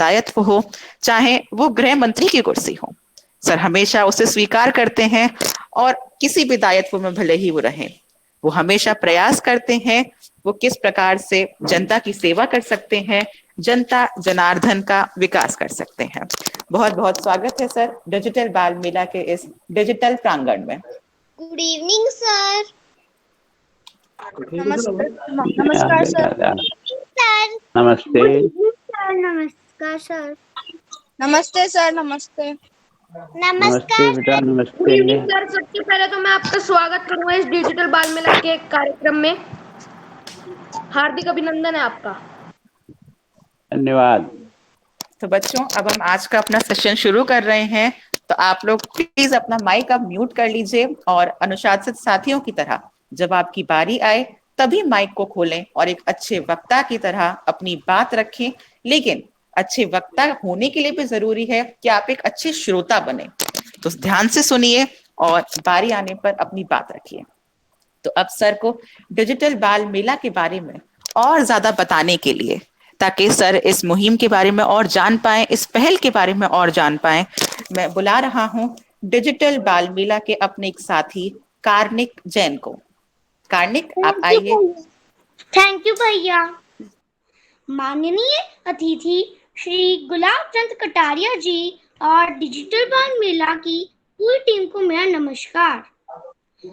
दायित्व हो, चाहे वो गृह मंत्री की कुर्सी हो, सर हमेशा उसे स्वीकार करते हैं और किसी भी दायित्व में भले ही वो रहे, वो हमेशा प्रयास करते हैं वो किस प्रकार से जनता की सेवा कर सकते हैं, जनता जनार्दन का विकास कर सकते हैं। बहुत बहुत स्वागत है सर डिजिटल बाल मेला के इस डिजिटल प्रांगण में। Good evening sir. नमस्कार सर। नमस्ते सर नमस्कार सर। नमस्ते सर। नमस्ते नमस्ते बेटा, गुड नमस्ते। Evening sir. सबसे पहले तो मैं आपका स्वागत करूंगा इस डिजिटल बाल मेला के कार्यक्रम में। हार्दिक अभिनंदन है आपका। धन्यवाद। तो बच्चों अब हम आज का अपना सेशन शुरू कर रहे हैं, तो आप लोग प्लीज अपना माइक अब म्यूट कर लीजिए और अनुशासित साथियों की तरह जब आपकी बारी आए तभी माइक को खोलें और एक अच्छे वक्ता की तरह अपनी बात रखें। लेकिन अच्छे वक्ता होने के लिए भी जरूरी है कि आप एक अच्छे श्रोता बने, तो ध्यान से सुनिए और बारी आने पर अपनी बात रखिए। तो अब सर को डिजिटल बाल मेला के बारे में और ज्यादा बताने के लिए, ताकि सर इस मुहिम के बारे में और जान पाए, इस पहल के बारे में और जान पाए, मैं बुला रहा हूं डिजिटल बाल मेला के अपने एक साथी कार्निक जैन को। कार्निक आप आइए। थैंक यू भैया। माननीय अतिथि श्री गुलाब चंद कटारिया जी और डिजिटल बाल मेला की पूरी टीम को मेरा नमस्कार।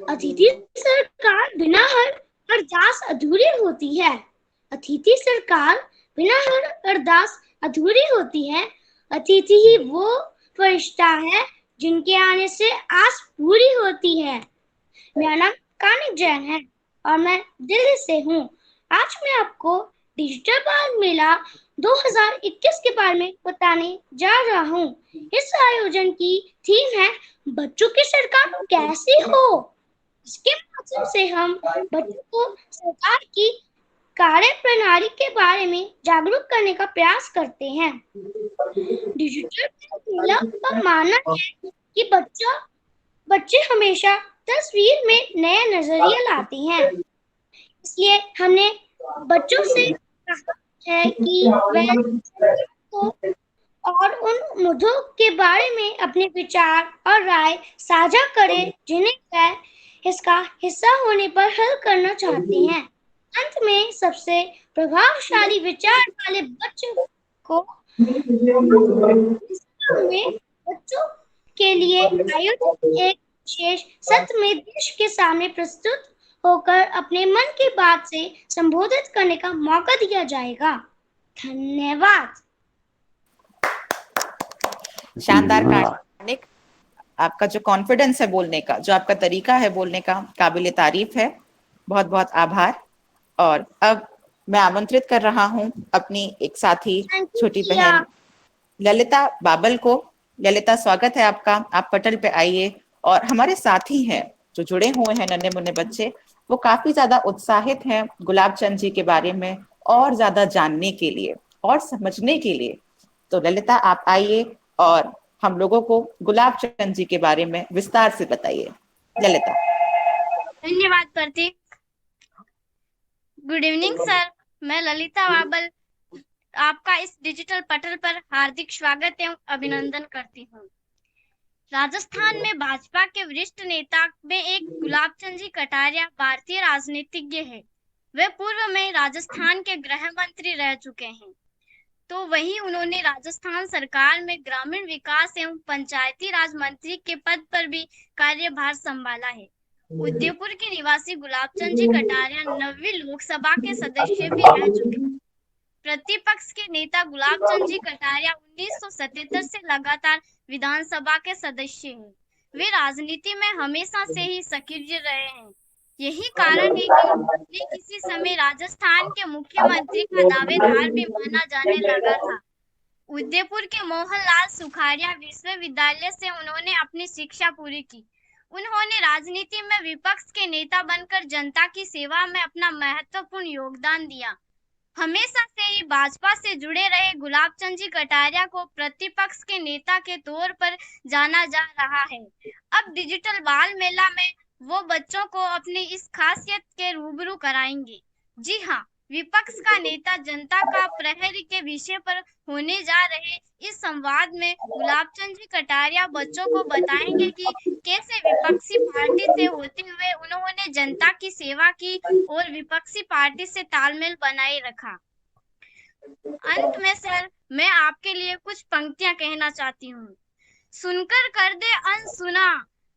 अतिथि सरकार बिना हर अरदास अधूरी होती है। अतिथि सरकार बिना हर अरदास अधूरी होती है। अतिथि ही वो फरिश्ता है जिनके आने से आस पूरी होती है। मेरा नाम कार्निक जैन है और मैं दिल्ली से हूँ। आज मैं आपको डिजिटल बाल मेला 2021 के बारे में बताने जा रहा हूँ। इस आयोजन की थीम है बच्चों की सरकार कैसी हो। इसके माध्यम से हम बच्चों को सरकार की कार्य प्रणाली के बारे में जागरूक करने का प्रयास करते हैं। डिजिटल मेला का मानना है कि बच्चे हमेशा तस्वीर में नया नजरिया लाते हैं, इसलिए हमने बच्चों से कहा है कि वह को और उन मुद्दों के बारे में अपने विचार और राय साझा करें जिन्हें वह इसका हिस्सा होने पर हल करना चाहते हैं। अंत में सबसे प्रभावशाली विचार वाले बच्चों को बच्चों के लिए आयोजित एक विशेष सत्र में देश के सामने प्रस्तुत होकर अपने मन की बात से संबोधित करने का मौका दिया जाएगा। धन्यवाद। शानदार कार्निक, आपका जो कॉन्फिडेंस है बोलने का, जो आपका तरीका है बोलने का, काबिले तारीफ है। बहुत बहुत आभार। और अब मैं आमंत्रित कर रहा हूं अपनी एक साथी छोटी बहन ललिता बाबल को। ललिता स्वागत है आपका, आप पटल पे आइए। और हमारे साथी हैं जो जुड़े हुए हैं नन्हे मुन्ने बच्चे, वो काफी ज्यादा उत्साहित हैं गुलाब चंद जी के बारे में और ज्यादा जानने के लिए और समझने के लिए। तो ललिता आप आइए और हम लोगों को गुलाब चंद जी के बारे में विस्तार से बताइए। ललिता। धन्यवाद प्रतीक। गुड इवनिंग सर, मैं ललिता बाबल आपका इस डिजिटल पटल पर हार्दिक स्वागत एवं अभिनंदन करती हूँ। राजस्थान में भाजपा के वरिष्ठ नेता में एक गुलाब चंद जी कटारिया भारतीय राजनीतिज्ञ है। वे पूर्व में राजस्थान के गृह मंत्री रह चुके हैं, तो वहीं उन्होंने राजस्थान सरकार में ग्रामीण विकास एवं पंचायती राज मंत्री के पद पर भी कार्यभार संभाला है। उदयपुर के निवासी गुलाब चंद जी कटारिया 9वीं लोकसभा के सदस्य भी रह चुके हैं। प्रतिपक्ष के नेता गुलाब चंद जी कटारिया 1977 से लगातार विधानसभा के सदस्य हैं। वे राजनीति में हमेशा से ही सक्रिय रहे हैं। यही कारण है कि उन्हें किसी समय राजस्थान के मुख्यमंत्री का दावेदार भी माना जाने लगा था। उदयपुर के मोहनलाल सुखाड़िया विश्वविद्यालय से उन्होंने अपनी शिक्षा पूरी की। उन्होंने राजनीति में विपक्ष के नेता बनकर जनता की सेवा में अपना महत्वपूर्ण योगदान दिया। हमेशा से ही भाजपा से जुड़े रहे गुलाब चंद जी कटारिया को प्रतिपक्ष के नेता के तौर पर जाना जा रहा है। अब डिजिटल बाल मेला में वो बच्चों को अपनी इस खासियत के रूबरू कराएंगे। जी हाँ, विपक्ष का नेता जनता का प्रहरी के विषय पर होने जा रहे इस संवाद में गुलाबचंद जी कटारिया बच्चों को बताएंगे कि कैसे विपक्षी पार्टी से होते हुए उन्होंने जनता की सेवा की और विपक्षी पार्टी से तालमेल बनाए रखा। अंत में सर, मैं आपके लिए कुछ पंक्तियां कहना चाहती हूँ। सुनकर कर दे अनसुना,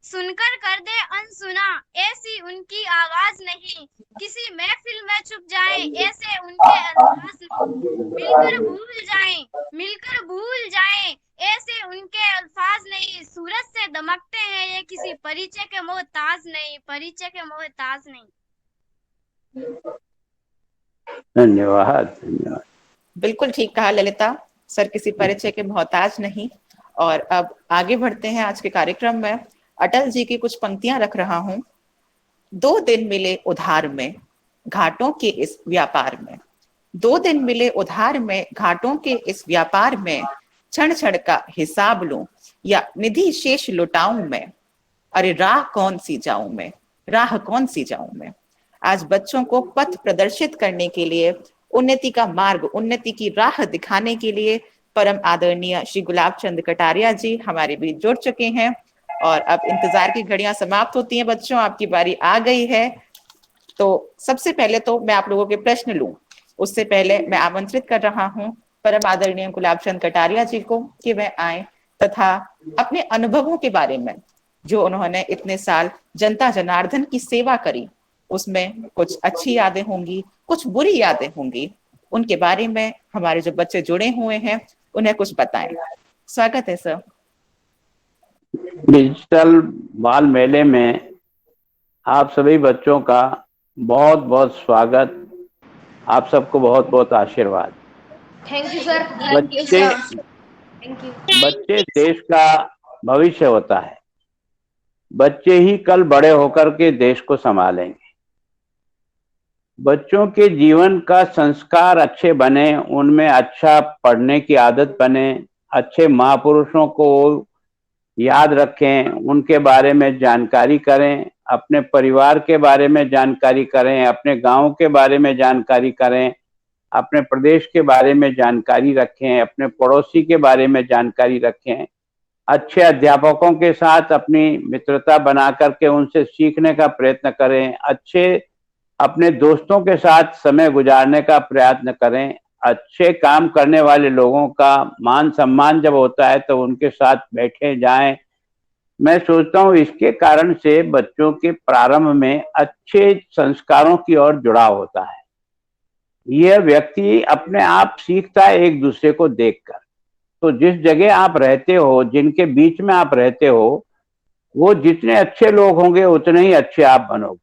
सुनकर कर दे अनसुना, ऐसी उनकी आवाज नहीं, किसी महफिल में छुप जाए ऐसे उनके अल्फाज नहीं, मिलकर भूल जाएं, मिलकर भूल जाएं ऐसे उनके अल्फाज नहीं, सूरज से दमकते हैं ये किसी परिचय के मोहताज नहीं, परिचय के मोहताज नहीं। धन्यवाद। धन्यवाद। बिल्कुल ठीक कहा ललिता सर, किसी परिचय के मोहताज नहीं। और अब आगे बढ़ते हैं आज के कार्यक्रम में। अटल जी की कुछ पंक्तियां रख रहा हूं। 2 दिन मिले उधार में घाटों के इस व्यापार में, 2 दिन मिले उधार में घाटों के इस व्यापार में, क्षण क्षण का हिसाब लूं या निधि शेष लुटाऊं मैं, अरे राह कौन सी जाऊं मैं, राह कौन सी जाऊं मैं। आज बच्चों को पथ प्रदर्शित करने के लिए, उन्नति का मार्ग, उन्नति की राह दिखाने के लिए परम आदरणीय श्री गुलाबचंद कटारिया जी हमारे बीच जुड़ चुके हैं। और अब इंतजार की घड़ियां समाप्त होती हैं बच्चों, आपकी बारी आ गई है। तो सबसे पहले तो मैं आप लोगों के प्रश्न लूं, उससे पहले मैं आमंत्रित कर रहा हूं परम आदरणीय गुलाबचंद कटारिया जी को कि वह आए तथा अपने अनुभवों के बारे में, जो उन्होंने इतने साल जनता जनार्दन की सेवा करी, उसमें कुछ अच्छी यादें होंगी, कुछ बुरी यादें होंगी, उनके बारे में हमारे जो बच्चे जुड़े हुए हैं उन्हें कुछ बताएं। स्वागत है सर। डिजिटल बाल मेले में आप सभी बच्चों का बहुत बहुत स्वागत, आप सबको बहुत बहुत आशीर्वाद। Thank you sir. बच्चे देश का भविष्य होता है, बच्चे ही कल बड़े होकर के देश को संभालेंगे। बच्चों के जीवन का संस्कार अच्छे बने, उनमें अच्छा पढ़ने की आदत बने, अच्छे महापुरुषों को याद रखें, उनके बारे में जानकारी करें, अपने परिवार के बारे में जानकारी करें, अपने गांव के बारे में जानकारी करें, अपने प्रदेश के बारे में जानकारी रखें, अपने पड़ोसी के बारे में जानकारी रखें। अच्छे अध्यापकों के साथ अपनी मित्रता बना करके उनसे सीखने का प्रयत्न करें, अच्छे अपने दोस्तों के साथ समय गुजारने का प्रयत्न करें। अच्छे काम करने वाले लोगों का मान सम्मान जब होता है तो उनके साथ बैठे जाएं। मैं सोचता हूँ इसके कारण से बच्चों के प्रारंभ में अच्छे संस्कारों की ओर जुड़ाव होता है। यह व्यक्ति अपने आप सीखता है एक दूसरे को देखकर। तो जिस जगह आप रहते हो, जिनके बीच में आप रहते हो, वो जितने अच्छे लोग होंगे उतने ही अच्छे आप बनोगे।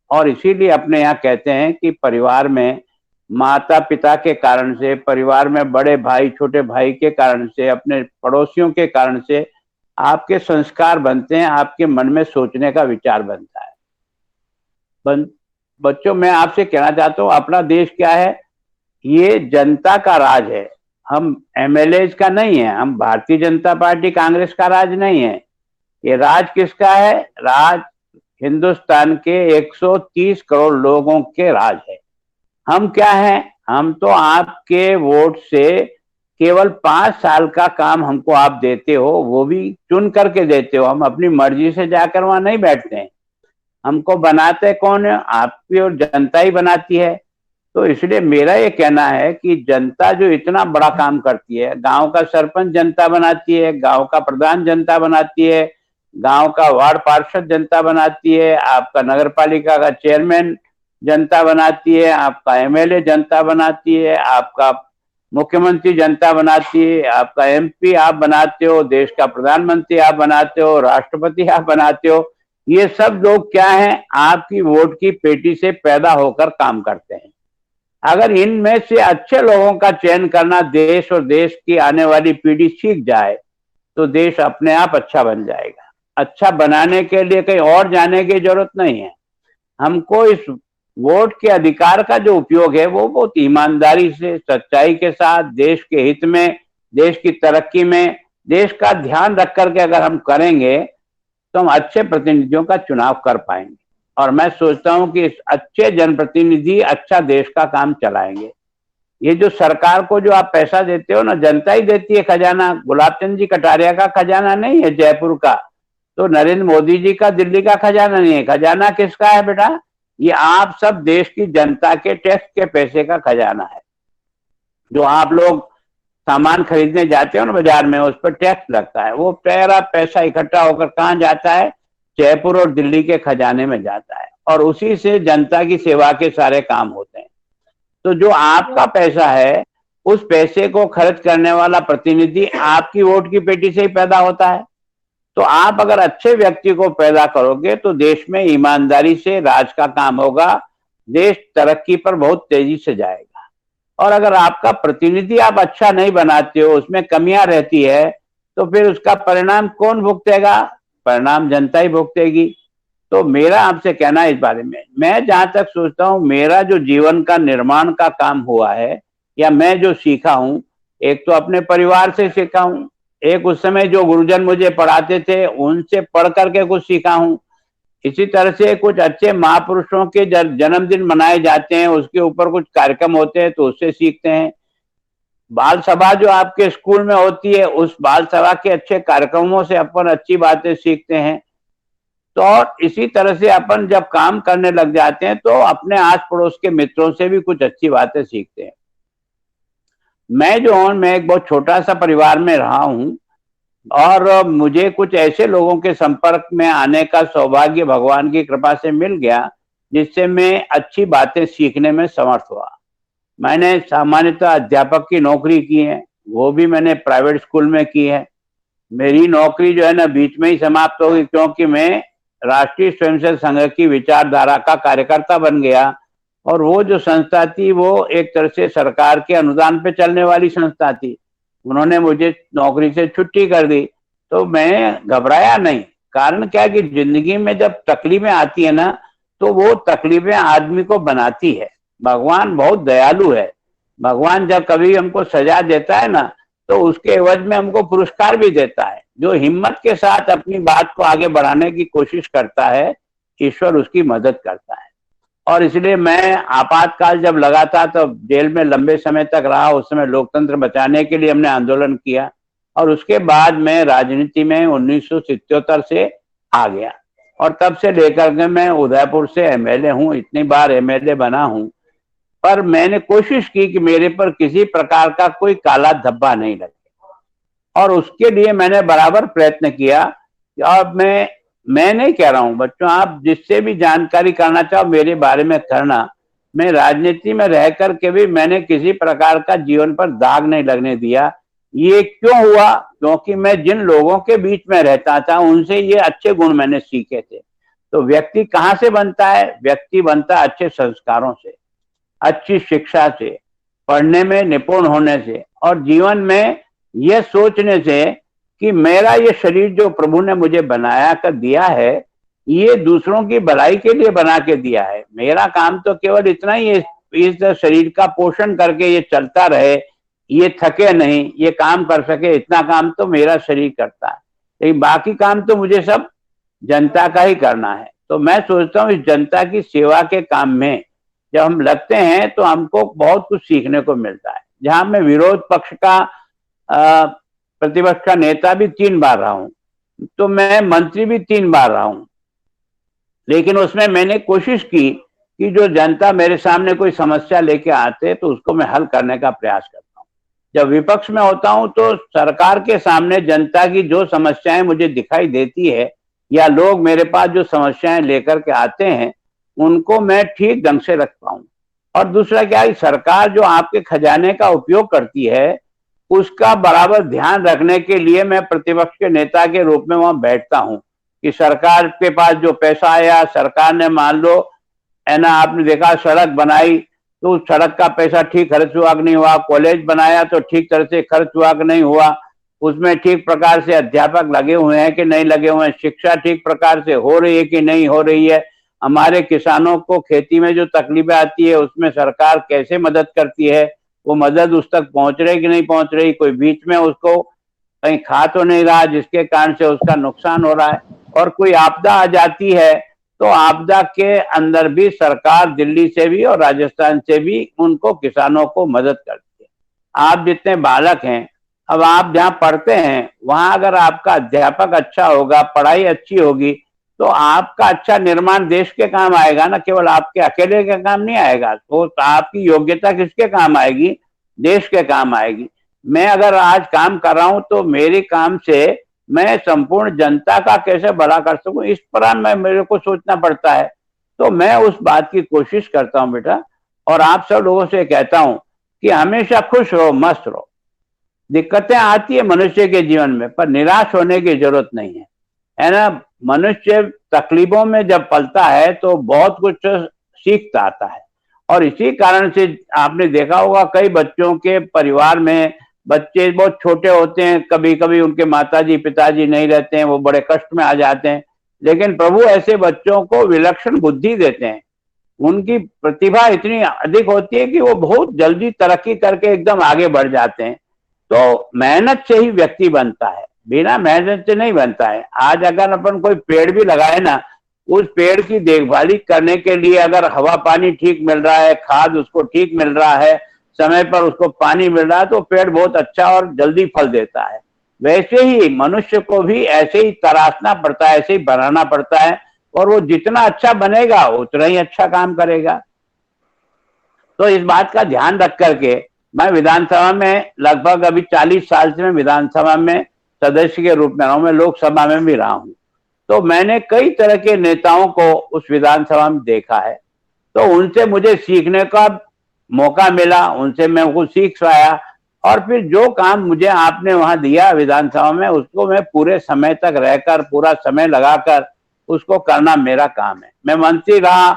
और इसीलिए अपने यहाँ कहते हैं कि परिवार में माता पिता के कारण से, परिवार में बड़े भाई छोटे भाई के कारण से, अपने पड़ोसियों के कारण से आपके संस्कार बनते हैं, आपके मन में सोचने का विचार बनता है। बच्चों, मैं आपसे कहना चाहता हूँ, अपना देश क्या है? ये जनता का राज है। हम एमएलए का नहीं है, हम भारतीय जनता पार्टी कांग्रेस का राज नहीं है। ये राज किसका है? राज हिंदुस्तान के 130 करोड़ लोगों के राज है। हम क्या हैं? हम तो आपके वोट से केवल 5 साल का काम हमको आप देते हो, वो भी चुन करके देते हो। हम अपनी मर्जी से जाकर वहां नहीं बैठते हैं। हमको बनाते कौन है? आपकी और जनता ही बनाती है। तो इसलिए मेरा ये कहना है कि जनता जो इतना बड़ा काम करती है, गांव का सरपंच जनता बनाती है, गांव का प्रधान जनता बनाती है, गांव का वार्ड पार्षद जनता बनाती है, आपका नगर पालिका का चेयरमैन जनता बनाती है, आपका एमएलए जनता बनाती है, आपका मुख्यमंत्री जनता बनाती है, आपका एमपी आप बनाते हो, देश का प्रधानमंत्री आप बनाते हो, राष्ट्रपति आप बनाते हो। ये सब लोग क्या हैं? आपकी वोट की पेटी से पैदा होकर काम करते हैं। अगर इनमें से अच्छे लोगों का चयन करना देश और देश की आने वाली पीढ़ी सीख जाए तो देश अपने आप अच्छा बन जाएगा। अच्छा बनाने के लिए कहीं और जाने की जरूरत नहीं है। हमको इस वोट के अधिकार का जो उपयोग है वो बहुत ईमानदारी से, सच्चाई के साथ, देश के हित में, देश की तरक्की में, देश का ध्यान रख करके अगर हम करेंगे तो हम अच्छे प्रतिनिधियों का चुनाव कर पाएंगे। और मैं सोचता हूं कि अच्छे जनप्रतिनिधि अच्छा देश का काम चलाएंगे। ये जो सरकार को जो आप पैसा देते हो ना, जनता ही देती है खजाना, गुलाब चंद जी कटारिया का खजाना नहीं है जयपुर का, तो नरेंद्र मोदी जी का दिल्ली का खजाना नहीं है। खजाना किसका है बेटा? ये आप सब देश की जनता के टैक्स के पैसे का खजाना है। जो आप लोग सामान खरीदने जाते हो ना बाजार में, उस पर टैक्स लगता है। वो सारा पैसा इकट्ठा होकर कहाँ जाता है? जयपुर और दिल्ली के खजाने में जाता है, और उसी से जनता की सेवा के सारे काम होते हैं। तो जो आपका पैसा है, उस पैसे को खर्च करने वाला प्रतिनिधि आपकी वोट की पेटी से ही पैदा होता है। तो आप अगर अच्छे व्यक्ति को पैदा करोगे तो देश में ईमानदारी से राज का काम होगा, देश तरक्की पर बहुत तेजी से जाएगा। और अगर आपका प्रतिनिधि आप अच्छा नहीं बनाते हो, उसमें कमियां रहती है, तो फिर उसका परिणाम कौन भुगतेगा? परिणाम जनता ही भुगतेगी। तो मेरा आपसे कहना है इस बारे में, मैं जहां तक सोचता हूं, मेरा जो जीवन का निर्माण का काम हुआ है, या मैं जो सीखा हूं, एक तो अपने परिवार से सीखा हूं, एक उस समय जो गुरुजन मुझे पढ़ाते थे उनसे पढ़ करके कुछ सीखा हूं। इसी तरह से कुछ अच्छे महापुरुषों के जन्मदिन मनाए जाते हैं, उसके ऊपर कुछ कार्यक्रम होते हैं तो उससे सीखते हैं। बाल सभा जो आपके स्कूल में होती है, उस बाल सभा के अच्छे कार्यक्रमों से अपन अच्छी बातें सीखते हैं। तो और इसी तरह से अपन जब काम करने लग जाते हैं तो अपने आस पड़ोस के मित्रों से भी कुछ अच्छी बातें सीखते हैं। मैं जो हूं, मैं एक बहुत छोटा सा परिवार में रहा हूं, और मुझे कुछ ऐसे लोगों के संपर्क में आने का सौभाग्य भगवान की कृपा से मिल गया, जिससे मैं अच्छी बातें सीखने में समर्थ हुआ। मैंने सामान्यतः अध्यापक की नौकरी की है, वो भी मैंने प्राइवेट स्कूल में की है। मेरी नौकरी जो है ना बीच में ही समाप्त हो गई, क्योंकि मैं राष्ट्रीय स्वयंसेवक संघ की विचारधारा का कार्यकर्ता बन गया, और वो जो संस्था थी वो एक तरह से सरकार के अनुदान पे चलने वाली संस्था थी। उन्होंने मुझे नौकरी से छुट्टी कर दी, तो मैं घबराया नहीं। कारण क्या कि जिंदगी में जब तकलीफें आती है ना, तो वो तकलीफें आदमी को बनाती है। भगवान बहुत दयालु है। भगवान जब कभी हमको सजा देता है ना, तो उसके एवज में हमको पुरस्कार भी देता है। जो हिम्मत के साथ अपनी बात को आगे बढ़ाने की कोशिश करता है, ईश्वर उसकी मदद करता है। और इसलिए मैं आपातकाल जब लगा था तो जेल में लंबे समय तक रहा। उस समय लोकतंत्र बचाने के लिए हमने आंदोलन किया, और उसके बाद मैं राजनीति में 1977 से आ गया, और तब से लेकर के मैं उदयपुर से एमएलए हूँ। इतनी बार एमएलए बना हूँ, पर मैंने कोशिश की कि मेरे पर किसी प्रकार का कोई काला धब्बा नहीं लगे, और उसके लिए मैंने बराबर प्रयत्न किया। और मैं नहीं कह रहा हूं बच्चों, आप जिससे भी जानकारी करना चाहो मेरे बारे में करना। मैं राजनीति में रह करके भी मैंने किसी प्रकार का जीवन पर दाग नहीं लगने दिया। ये क्यों हुआ? क्योंकि मैं जिन लोगों के बीच में रहता था उनसे ये अच्छे गुण मैंने सीखे थे। तो व्यक्ति कहाँ से बनता है? व्यक्ति बनता है अच्छे संस्कारों से, अच्छी शिक्षा से, पढ़ने में निपुण होने से, और जीवन में यह सोचने से कि मेरा ये शरीर जो प्रभु ने मुझे बनाया कर दिया है, ये दूसरों की भलाई के लिए बना के दिया है। मेरा काम तो केवल इतना ही है, इस शरीर का पोषण करके ये चलता रहे, ये थके नहीं, ये काम कर सके, इतना काम तो मेरा शरीर करता है। लेकिन बाकी काम तो मुझे सब जनता का ही करना है। तो मैं सोचता हूँ इस जनता की सेवा के काम में जब हम लगते हैं तो हमको बहुत कुछ सीखने को मिलता है। जहां मैं विरोध पक्ष का प्रतिपक्ष का नेता भी 3 बार रहा हूं, तो मैं मंत्री भी 3 बार रहा हूं, लेकिन उसमें मैंने कोशिश की कि जो जनता मेरे सामने कोई समस्या लेके आते तो उसको मैं हल करने का प्रयास करता हूं। जब विपक्ष में होता हूं तो सरकार के सामने जनता की जो समस्याएं मुझे दिखाई देती है, या लोग मेरे पास जो समस्याएं लेकर के आते हैं, उनको मैं ठीक ढंग से रख पाऊं। और दूसरा क्या है, सरकार जो आपके खजाने का उपयोग करती है उसका बराबर ध्यान रखने के लिए मैं प्रतिपक्ष के नेता के रूप में वहां बैठता हूं कि सरकार के पास जो पैसा आया, सरकार ने मान लो है ना, आपने देखा सड़क बनाई तो उस सड़क का पैसा ठीक खर्च हुआ कि नहीं हुआ, कॉलेज बनाया तो ठीक तरह से खर्च हुआ कि नहीं हुआ, उसमें ठीक प्रकार से अध्यापक लगे हुए हैं कि नहीं लगे हुए हैं, शिक्षा ठीक प्रकार से हो रही है कि नहीं हो रही है, हमारे किसानों को खेती में जो तकलीफें आती है उसमें सरकार कैसे मदद करती है, वो मदद उस तक पहुंच रही कि नहीं पहुंच रही, कोई बीच में उसको कहीं खा तो नहीं रहा जिसके कारण से उसका नुकसान हो रहा है। और कोई आपदा आ जाती है तो आपदा के अंदर भी सरकार दिल्ली से भी और राजस्थान से भी उनको किसानों को मदद करती है। आप जितने बालक हैं, अब आप जहाँ पढ़ते हैं वहां अगर आपका अध्यापक अच्छा होगा, पढ़ाई अच्छी होगी, तो आपका अच्छा निर्माण देश के काम आएगा ना, केवल आपके अकेले के काम नहीं आएगा। तो आपकी योग्यता किसके काम आएगी? देश के काम आएगी। मैं अगर आज काम कर रहा हूं तो मेरे काम से मैं संपूर्ण जनता का कैसे भला कर सकूं, इस पर मेरे को सोचना पड़ता है। तो मैं उस बात की कोशिश करता हूं बेटा, और आप सब लोगों से कहता हूं कि हमेशा खुश रहो, मस्त रहो। दिक्कतें आती है मनुष्य के जीवन में, पर निराश होने की जरूरत नहीं है ना। मनुष्य तकलीफों में जब पलता है तो बहुत कुछ सीखता आता है, और इसी कारण से आपने देखा होगा कई बच्चों के परिवार में बच्चे बहुत छोटे होते हैं, कभी कभी उनके माताजी पिताजी नहीं रहते हैं, वो बड़े कष्ट में आ जाते हैं, लेकिन प्रभु ऐसे बच्चों को विलक्षण बुद्धि देते हैं। उनकी प्रतिभा इतनी अधिक होती है कि वो बहुत जल्दी तरक्की करके एकदम आगे बढ़ जाते हैं। तो मेहनत से ही व्यक्ति बनता है, बिना मेहनत से नहीं बनता है। आज अगर अपन कोई पेड़ भी लगाए ना, उस पेड़ की देखभाली करने के लिए अगर हवा पानी ठीक मिल रहा है, खाद उसको ठीक मिल रहा है, समय पर उसको पानी मिल रहा है, तो पेड़ बहुत अच्छा और जल्दी फल देता है। वैसे ही मनुष्य को भी ऐसे ही तराशना पड़ता है, ऐसे ही बनाना पड़ता है, और वो जितना अच्छा बनेगा उतना ही अच्छा काम करेगा। तो इस बात का ध्यान रख करके मैं विधानसभा में लगभग अभी 40 साल से मैं विधानसभा में सदस्य के रूप में रहा हूं, मैं लोकसभा में भी रहा हूं। तो मैंने कई तरह के नेताओं को उस विधानसभा में देखा है, तो उनसे मुझे सीखने का मौका मिला, उनसे मैं कुछ सीख पाया, और फिर जो काम मुझे आपने वहां दिया विधानसभा में, उसको मैं पूरे समय तक रहकर, पूरा समय लगाकर उसको करना मेरा काम है। मैं मंत्री रहा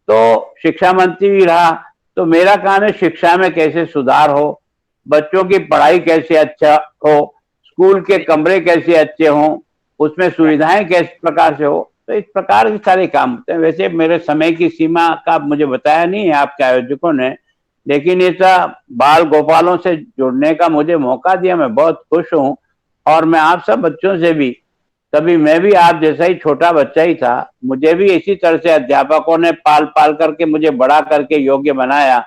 तो शिक्षा मंत्री भी रहा, तो मेरा काम है शिक्षा में कैसे सुधार हो, बच्चों की पढ़ाई कैसे अच्छा हो, स्कूल के कमरे कैसे अच्छे हों, उसमें सुविधाएं किस प्रकार से हो। तो इस प्रकार के सारे काम होते हैं। वैसे मेरे समय की सीमा का मुझे बताया नहीं है आपके आयोजकों ने, लेकिन इस बाल गोपालों से जुड़ने का मुझे मौका दिया, मैं बहुत खुश हूं। और मैं आप सब बच्चों से भी, कभी मैं भी आप जैसा ही छोटा बच्चा ही था, मुझे भी इसी तरह से अध्यापकों ने पाल पाल करके मुझे बड़ा करके योग्य बनाया।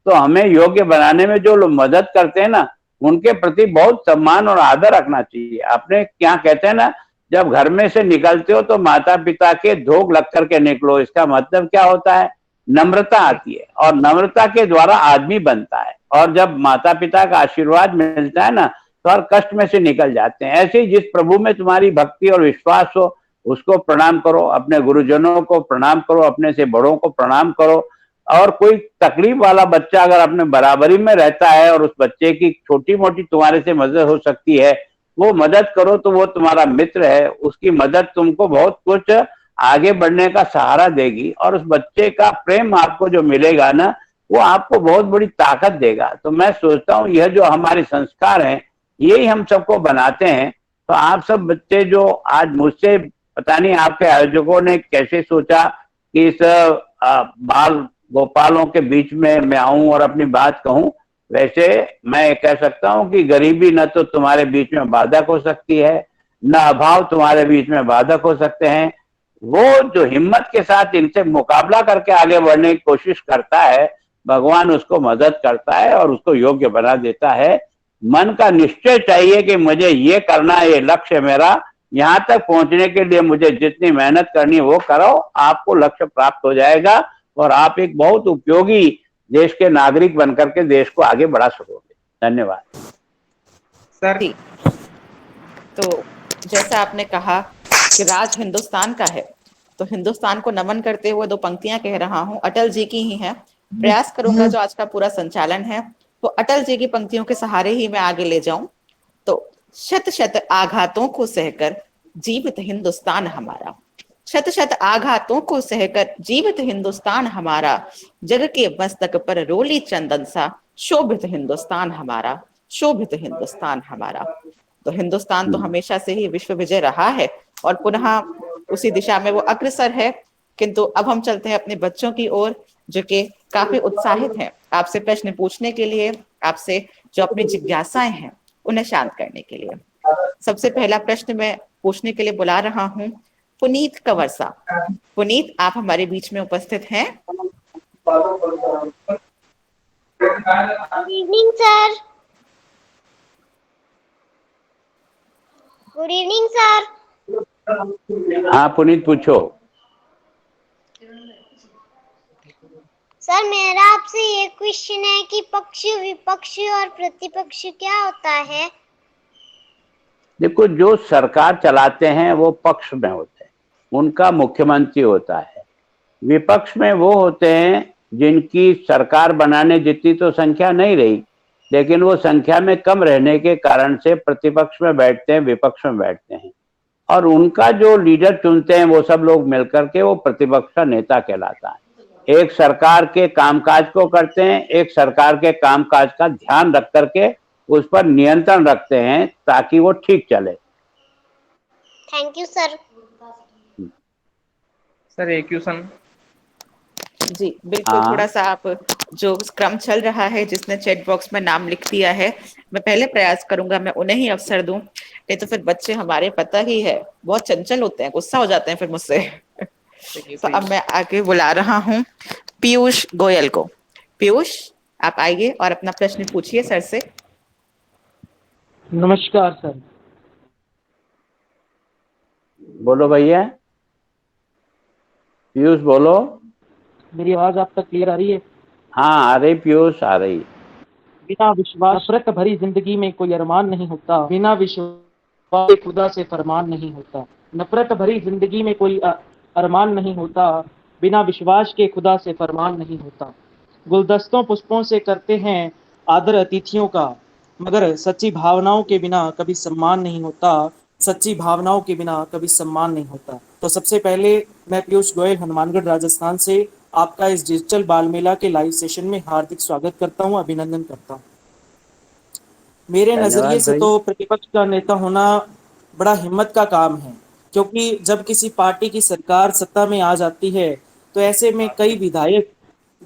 तो हमें योग्य बनाने में जो लोग मदद करते हैं ना, उनके प्रति बहुत सम्मान और आदर रखना चाहिए। आपने क्या कहते हैं ना, जब घर में से निकलते हो तो माता पिता के धोख लग करके निकलो। इसका मतलब क्या होता है? नम्रता आती है, और नम्रता के द्वारा आदमी बनता है, और जब माता पिता का आशीर्वाद मिलता है ना, तो हर कष्ट में से निकल जाते हैं। ऐसे ही जिस प्रभु में तुम्हारी भक्ति और विश्वास हो उसको प्रणाम करो, अपने गुरुजनों को प्रणाम करो, अपने से बड़ों को प्रणाम करो। और कोई तकलीफ वाला बच्चा अगर अपने बराबरी में रहता है और उस बच्चे की छोटी मोटी तुम्हारे से मदद हो सकती है, वो मदद करो, तो वो तुम्हारा मित्र है। उसकी मदद तुमको बहुत कुछ आगे बढ़ने का सहारा देगी, और उस बच्चे का प्रेम आपको जो मिलेगा ना, वो आपको बहुत बड़ी ताकत देगा। तो मैं सोचता हूँ यह जो हमारे संस्कार हैं, यही हम सबको बनाते हैं। तो आप सब बच्चे जो आज मुझसे, पता नहीं आपके आयोजकों ने कैसे सोचा कि इस बाल गोपालों के बीच में मैं आऊं और अपनी बात कहूं। वैसे मैं कह सकता हूं कि गरीबी न तो तुम्हारे बीच में बाधक हो सकती है, न अभाव तुम्हारे बीच में बाधक हो सकते हैं। वो जो हिम्मत के साथ इनसे मुकाबला करके आगे बढ़ने की कोशिश करता है, भगवान उसको मदद करता है और उसको योग्य बना देता है। मन का निश्चय चाहिए कि मुझे ये करना है, ये लक्ष्य मेरा, यहाँ तक पहुंचने के लिए मुझे जितनी मेहनत करनी है वो करो, आपको लक्ष्य प्राप्त हो जाएगा, और आप एक बहुत उपयोगी देश के नागरिक बनकर के देश को आगे बढ़ा सकोगे। धन्यवाद सर। तो जैसा आपने कहा कि राज हिंदुस्तान का है, तो हिंदुस्तान को नमन करते हुए दो पंक्तियां कह रहा हूं, अटल जी की ही है। प्रयास करूंगा जो आज का पूरा संचालन है तो अटल जी की पंक्तियों के सहारे ही मैं आगे ले जाऊं। तो शत शत आघातों को सहकर जीवित हिंदुस्तान हमारा, शत शत आघातों को सहकर जीवित हिंदुस्तान हमारा, जग के मस्तक पर रोली चंदन सा, शोभित हिंदुस्तान हमारा, शोभित हिंदुस्तान हमारा। तो हिंदुस्तान तो हमेशा से ही विश्व विजय रहा है और पुनः उसी दिशा में वो अग्रसर है। किंतु अब हम चलते हैं अपने बच्चों की ओर, जो कि काफी उत्साहित हैं आपसे प्रश्न पूछने के लिए, आपसे जो अपनी जिज्ञासाएं हैं उन्हें शांत करने के लिए। सबसे पहला प्रश्न मैं पूछने के लिए बुला रहा हूं पुनीत कंवरसा। पुनीत, आप हमारे बीच में उपस्थित हैं। Good evening sir. Good evening sir. हाँ पुनीत, पूछो। सर मेरा आपसे ये क्वेश्चन है कि पक्ष, विपक्ष और प्रतिपक्ष क्या होता है? देखो, जो सरकार चलाते हैं वो पक्ष में होते हैं, उनका मुख्यमंत्री होता है। विपक्ष में वो होते हैं जिनकी सरकार बनाने जितनी तो संख्या नहीं रही, लेकिन वो संख्या में कम रहने के कारण से प्रतिपक्ष में बैठते हैं, विपक्ष में बैठते हैं, और उनका जो लीडर चुनते हैं वो सब लोग मिलकर के वो प्रतिपक्ष का नेता कहलाता है। एक सरकार के कामकाज को करते हैं, एक सरकार के कामकाज का ध्यान रख करके उस पर नियंत्रण रखते हैं ताकि वो ठीक चले। Thank you sir. सर एक क्वेश्चन। जी बिल्कुल, थोड़ा सा आप जो क्रम चल रहा है, जिसने चैट बॉक्स में नाम लिख दिया है, मैं पहले प्रयास करूंगा मैं उन्हें ही अवसर दूं, नहीं तो फिर बच्चे हमारे पता ही है बहुत चंचल होते हैं, गुस्सा हो जाते हैं फिर मुझसे। तो अब मैं आगे बुला रहा हूं पीयूष गोयल को। पीयूष, आप आइए और अपना प्रश्न पूछिए सर से। नमस्कार सर। बोलो भैया, पीयूष बोलो। मेरी आवाज आप तक क्लियर आ रही है? हाँ आ रही पीयूष, आ रही। बिना विश्वास नफरत भरी जिंदगी में कोई अरमान नहीं होता, बिना विश्वास खुदा से फरमान नहीं होता। नफरत भरी जिंदगी में कोई अरमान नहीं होता, बिना विश्वास के खुदा से फरमान नहीं होता। गुलदस्तों पुष्पों से करते हैं आदर अतिथियों का, मगर सच्ची भावनाओं के बिना कभी सम्मान नहीं होता, सच्ची भावनाओं के बिना कभी सम्मान नहीं होता। तो सबसे पहले मैं पीयूष गोयल हनुमानगढ़ राजस्थान से आपका इस डिजिटल बाल मेला के लाइव सेशन में हार्दिक स्वागत करता हूं, अभिनंदन करता हूं। मेरे नजरिए से तो प्रतिपक्ष का नेता होना बड़ा हिम्मत का काम है, क्योंकि जब किसी पार्टी की सरकार सत्ता में आ जाती है तो ऐसे में कई विधायक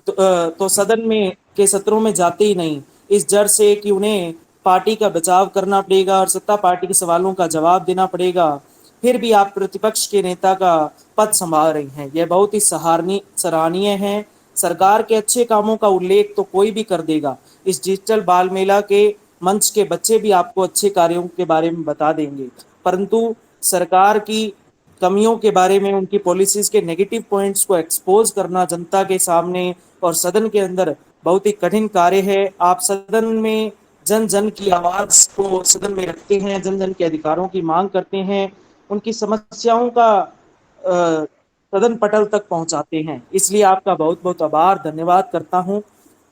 तो सदन में के सत्रों में जाते ही नहीं, इस डर से कि उन्हें पार्टी का बचाव करना पड़ेगा और सत्ता पार्टी के सवालों का जवाब देना पड़ेगा। फिर भी आप प्रतिपक्ष के नेता का पद संभाल रही हैं, यह बहुत ही सराहनीय है। सरकार के अच्छे कामों का उल्लेख तो कोई भी कर देगा, इस डिजिटल बाल मेला के मंच के बच्चे भी आपको अच्छे कार्यों के बारे में बता देंगे, परंतु सरकार की कमियों के बारे में, उनकी पॉलिसीज के नेगेटिव पॉइंट्स को एक्सपोज करना जनता के सामने और सदन के अंदर बहुत ही कठिन कार्य है। आप सदन में जन जन की आवाज को सदन में रखते हैं, जन जन के अधिकारों की मांग करते हैं, उनकी समस्याओं का सदन पटल तक पहुंचाते हैं, इसलिए आपका बहुत बहुत आभार, धन्यवाद करता हूं।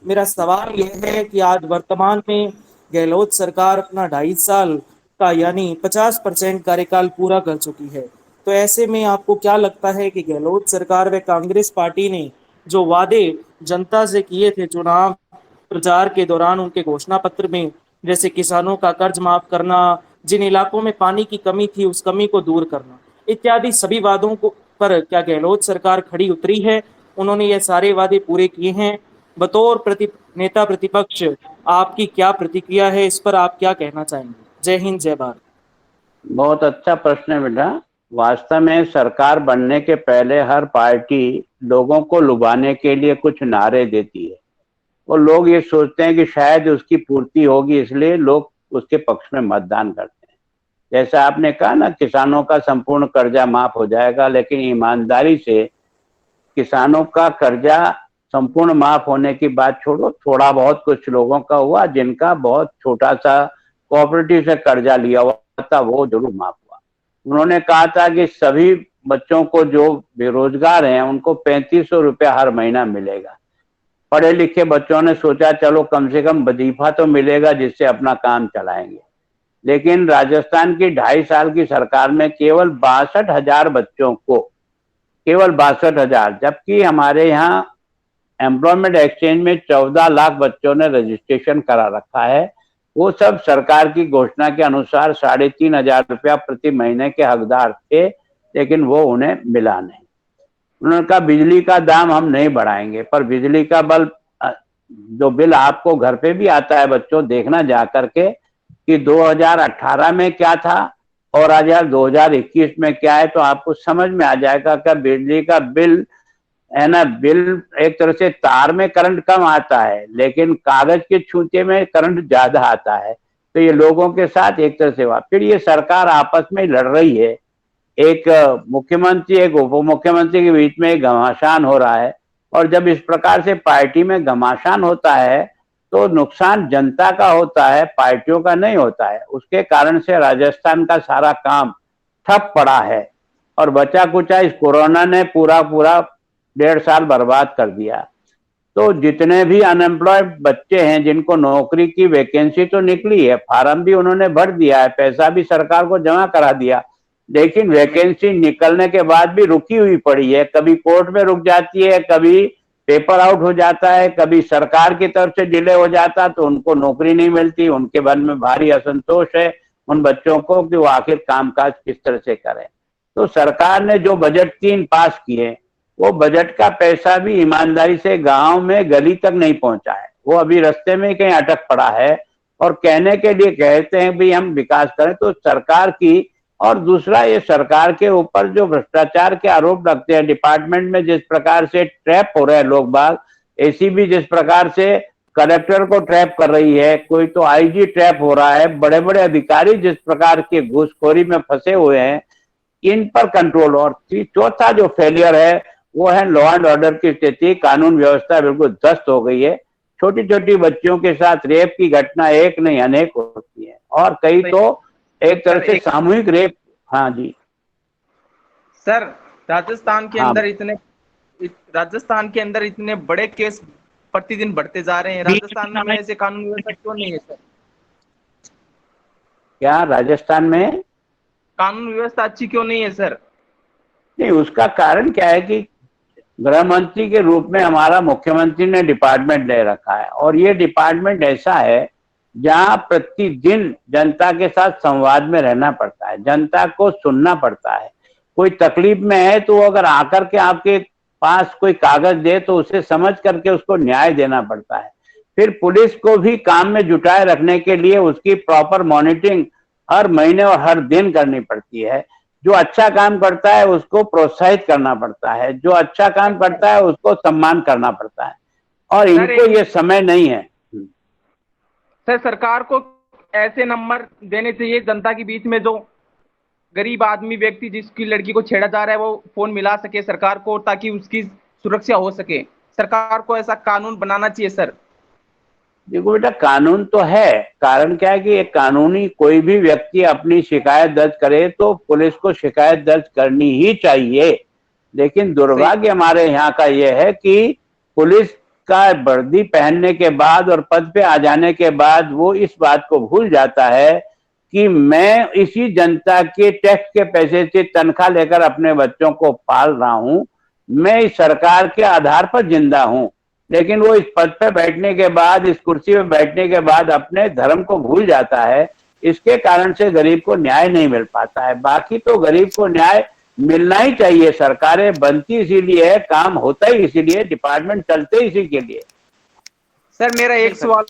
मेरा सवाल यह है कि आज वर्तमान में गहलोत सरकार अपना 2.5 साल का यानी 50% कार्यकाल पूरा कर चुकी है, तो ऐसे में आपको क्या लगता है कि गहलोत सरकार व कांग्रेस पार्टी ने जो वादे जनता से किए थे चुनाव प्रचार के दौरान उनके घोषणा पत्र में, जैसे किसानों का कर्ज माफ करना, जिन इलाकों में पानी की कमी थी उस कमी को दूर करना, इत्यादि सभी वादों को पर क्या गहलोत सरकार खड़ी उतरी है? उन्होंने ये सारे वादे पूरे किए हैं? बतौर नेता प्रतिपक्ष आपकी क्या प्रतिक्रिया है, इस पर आप क्या कहना चाहेंगे? जय हिंद, जय भारत। बहुत अच्छा प्रश्न है बेटा। वास्तव में सरकार बनने के पहले हर पार्टी लोगों को लुभाने के लिए कुछ नारे देती है और लोग ये सोचते हैं कि शायद उसकी पूर्ति होगी, इसलिए लोग उसके पक्ष में मतदान करते हैं। जैसा आपने कहा ना, किसानों का संपूर्ण कर्जा माफ हो जाएगा, लेकिन ईमानदारी से किसानों का कर्जा संपूर्ण माफ होने की बात छोड़ो, थोड़ा बहुत कुछ लोगों का हुआ जिनका बहुत छोटा सा कोऑपरेटिव से कर्जा लिया हुआ था, वो जरूर माफ हुआ। उन्होंने कहा था कि सभी बच्चों को जो बेरोजगार हैं उनको 3500 रुपया हर महीना मिलेगा। पढ़े लिखे बच्चों ने सोचा चलो कम से कम वजीफा तो मिलेगा जिससे अपना काम चलाएंगे, लेकिन राजस्थान की 2.5 साल की सरकार में केवल 62,000 बच्चों को, केवल 62,000, जबकि हमारे यहाँ एम्प्लॉयमेंट एक्सचेंज में 14 लाख बच्चों ने रजिस्ट्रेशन करा रखा है। वो सब सरकार की घोषणा के अनुसार 3,500 रुपया प्रति महीने के हकदार थे, लेकिन वो उन्हें मिला नहीं। उन्होंने कहा बिजली का दाम हम नहीं बढ़ाएंगे, पर बिजली का जो बिल आपको घर पे भी आता है बच्चों, देखना जा करके कि 2018 में क्या था और आज यार 2021 में क्या है, तो आपको समझ में आ जाएगा कि बिजली का बिल है ना, बिल एक तरह से तार में करंट कम आता है लेकिन कागज के छूते में करंट ज्यादा आता है। तो ये लोगों के साथ एक तरह से हुआ। फिर ये सरकार आपस में लड़ रही है, एक मुख्यमंत्री एक उप मुख्यमंत्री के बीच में एक घमासान हो रहा है, और जब इस प्रकार से पार्टी में घमासान होता है तो नुकसान जनता का होता है, पार्टियों का नहीं होता है। उसके कारण से राजस्थान का सारा काम ठप पड़ा है और बचा कुचा इस कोरोना ने पूरा 1.5 साल बर्बाद कर दिया। तो जितने भी अनएम्प्लॉयड बच्चे हैं जिनको नौकरी की वैकेंसी तो निकली है, फार्म भी उन्होंने भर दिया है, पैसा भी सरकार को जमा करा दिया, लेकिन वैकेंसी निकलने के बाद भी रुकी हुई पड़ी है। कभी कोर्ट में रुक जाती है, कभी पेपर आउट हो जाता है, कभी सरकार की तरफ से डिले हो जाता तो उनको नौकरी नहीं मिलती। उनके मन में भारी असंतोष है उन बच्चों को कि वो आखिर कामकाज किस तरह से करें। तो सरकार ने जो बजट 3 पास किए, वो बजट का पैसा भी ईमानदारी से गांव में गली तक नहीं पहुंचा है, वो अभी रास्ते में कहीं अटक पड़ा है। और कहने के लिए कहते हैं भी हम विकास करें, तो सरकार की, और दूसरा ये सरकार के ऊपर जो भ्रष्टाचार के आरोप लगते हैं, डिपार्टमेंट में जिस प्रकार से ट्रैप हो रहे हैं लोग बाग, एसीबी जिस प्रकार से कलेक्टर को ट्रैप कर रही है, कोई तो आईजी ट्रैप हो रहा है, बड़े बड़े अधिकारी जिस प्रकार के घूसखोरी में फंसे हुए हैं, इन पर कंट्रोल। और चौथा जो फेलियर है वो है लॉ एंड ऑर्डर की स्थिति, कानून व्यवस्था बिल्कुल ध्वस्त हो गई है। छोटी छोटी बच्चियों के साथ रेप की घटना एक नहीं अनेक होती है, और कई तो एक तरह से सामूहिक रेप। हाँ जी सर, राजस्थान के अंदर इतने बड़े केस प्रतिदिन बढ़ते जा रहे हैं, राजस्थान में ऐसे कानून व्यवस्था क्यों नहीं है सर? क्या राजस्थान में कानून व्यवस्था अच्छी क्यों नहीं है सर? नहीं, उसका कारण क्या है कि गृह मंत्री के रूप में हमारा मुख्यमंत्री ने डिपार्टमेंट ले रखा है, और ये डिपार्टमेंट ऐसा है जहां प्रतिदिन जनता के साथ संवाद में रहना पड़ता है, जनता को सुनना पड़ता है। कोई तकलीफ में है तो वो अगर आकर के आपके पास कोई कागज दे तो उसे समझ करके उसको न्याय देना पड़ता है। फिर पुलिस को भी काम में जुटाए रखने के लिए उसकी प्रॉपर मॉनिटरिंग हर महीने और हर दिन करनी पड़ती है। जो अच्छा काम करता है उसको प्रोत्साहित करना पड़ता है, जो अच्छा काम करता है उसको सम्मान करना पड़ता है, और इनको ये समय नहीं है। सर, सरकार को ऐसे नंबर देने चाहिए जनता के बीच में, जो गरीब आदमी व्यक्ति जिसकी लड़की को छेड़ा जा रहा है वो फोन मिला सके सरकार को, ताकि उसकी सुरक्षा हो सके। सरकार को ऐसा कानून बनाना चाहिए सर। देखो बेटा, कानून तो है, कारण क्या है कि एक कानूनी कोई भी व्यक्ति अपनी शिकायत दर्ज करे तो पुलिस को शिकायत दर्ज करनी ही चाहिए। लेकिन दुर्भाग्य हमारे यहाँ का यह है कि पुलिस का वर्दी पहनने के बाद और पद पे आ जाने के बाद वो इस बात को भूल जाता है कि मैं इसी जनता के टैक्स के पैसे से तनख्वाह लेकर अपने बच्चों को पाल रहा हूँ, मैं इस सरकार के आधार पर जिंदा हूँ। लेकिन वो इस पद पे बैठने के बाद, इस कुर्सी पे बैठने के बाद अपने धर्म को भूल जाता है। इसके कारण से गरीब को न्याय नहीं मिल पाता है। बाकी तो गरीब को न्याय मिलना ही चाहिए। सरकारें बनती इसीलिए है, काम होता ही इसीलिए, डिपार्टमेंट चलते इसी के लिए। सर, मेरा एक सवाल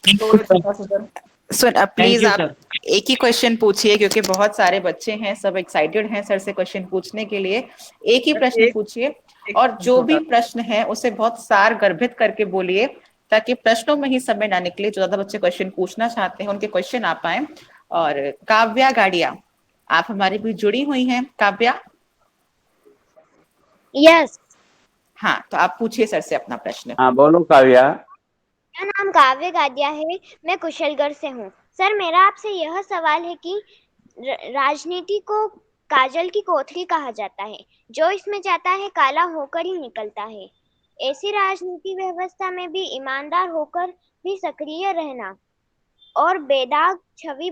सर प्लीज आप एक ही क्वेश्चन पूछिए, क्योंकि बहुत सारे बच्चे हैं, सब एक्साइटेड हैं सर से क्वेश्चन पूछने के लिए। एक ही प्रश्न पूछिए, और जो भी प्रश्न है उसे बहुत सार गर्भित करके बोलिए, ताकि प्रश्नों में ही समय ना निकले। जो ज्यादा बच्चे क्वेश्चन पूछना चाहते हैं उनके क्वेश्चन आ पाए। और काव्या गाड़िया, आप हमारे बीच जुड़ी हुई हैं। काव्या? यस। हाँ, तो आप पूछिए सर से अपना प्रश्न। हाँ बोलो काव्या। मेरा नाम काव्य गादिया है, मैं कुशलगढ़ से हूँ। सर, मेरा आपसे यह सवाल है कि राजनीति को काजल की कोठरी कहा जाता है, जो इसमें जाता है काला होकर ही निकलता है। ऐसी राजनीति व्यवस्था में भी ईमानदार होकर भी सक्रिय रहना और बेदाग छवि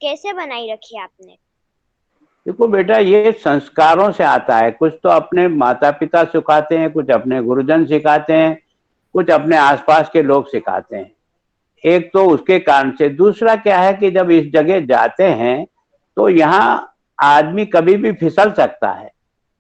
कैसे बनाई रखी आपने? देखो बेटा, ये संस्कारों से आता है। कुछ तो अपने माता पिता सिखाते हैं, कुछ अपने गुरुजन सिखाते हैं, कुछ अपने आसपास के लोग सिखाते हैं। एक तो उसके कारण से। दूसरा क्या है कि जब इस जगह जाते हैं तो यहाँ आदमी कभी भी फिसल सकता है,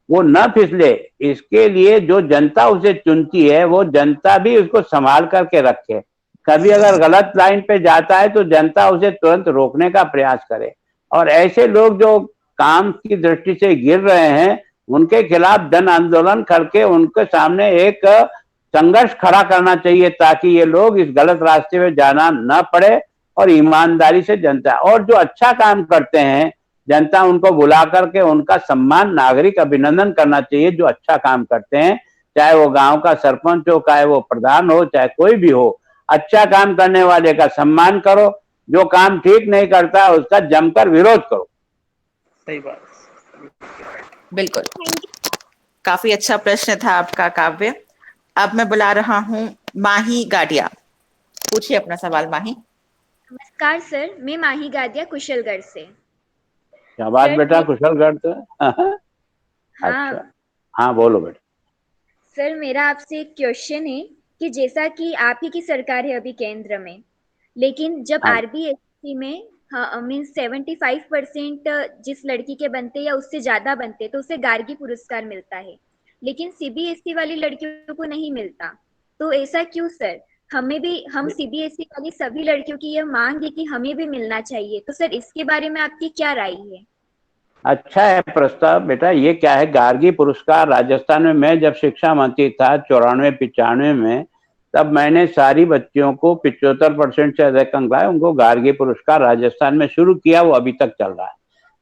वो न फिसले इसके लिए जो जनता उसे चुनती है वो जनता भी उसको संभाल करके रखे। कभी अगर गलत लाइन पे जाता है तो जनता उसे तुरंत रोकने का प्रयास करे। और ऐसे लोग जो काम की दृष्टि से गिर रहे हैं, उनके खिलाफ जन आंदोलन करके उनके सामने एक संघर्ष खड़ा करना चाहिए, ताकि ये लोग इस गलत रास्ते में जाना न पड़े और ईमानदारी से जनता और जो अच्छा काम करते हैं जनता उनको बुला करके उनका सम्मान, नागरिक अभिनंदन करना चाहिए जो अच्छा काम करते हैं, चाहे वो गांव का सरपंच हो, चाहे वो प्रधान हो, चाहे कोई भी हो। अच्छा काम करने वाले का सम्मान करो, जो काम ठीक नहीं करता उसका जमकर विरोध करो। सही बात। बिल्कुल, काफी अच्छा प्रश्न था आपका काव्य। अब मैं बुला रहा हूँ माही गाडिया। पूछिए अपना सवाल माही। नमस्कार सर, मैं माही गादिया कुशलगढ़ से। क्या बात सर, बेटा, कुशलगढ़ से? हाँ अच्छा, हाँ बोलो बेटा। सर, मेरा आपसे एक क्वेश्चन है कि जैसा कि आप ही की सरकार है अभी केंद्र में, लेकिन जब हाँ। आरबीएससी में मीन्स 75% जिस लड़की के बनते या उससे ज्यादा बनते तो उसे गार्गी पुरस्कार मिलता है, लेकिन सीबीएसई वाली लड़कियों को नहीं मिलता। तो ऐसा क्यों सर? हम सीबीएसई वाली सभी लड़कियों की यह मांग है कि हमें भी मिलना चाहिए। तो सर, इसके बारे में आपकी क्या राय है? अच्छा है प्रस्ताव बेटा। ये क्या है, गार्गी पुरस्कार राजस्थान में मैं जब शिक्षा मंत्री था 94-95 में, तब मैंने सारी बच्चियों को 75% से अधिक अंक लाए उनको गार्गी पुरस्कार राजस्थान में शुरू किया, वो अभी तक चल रहा है।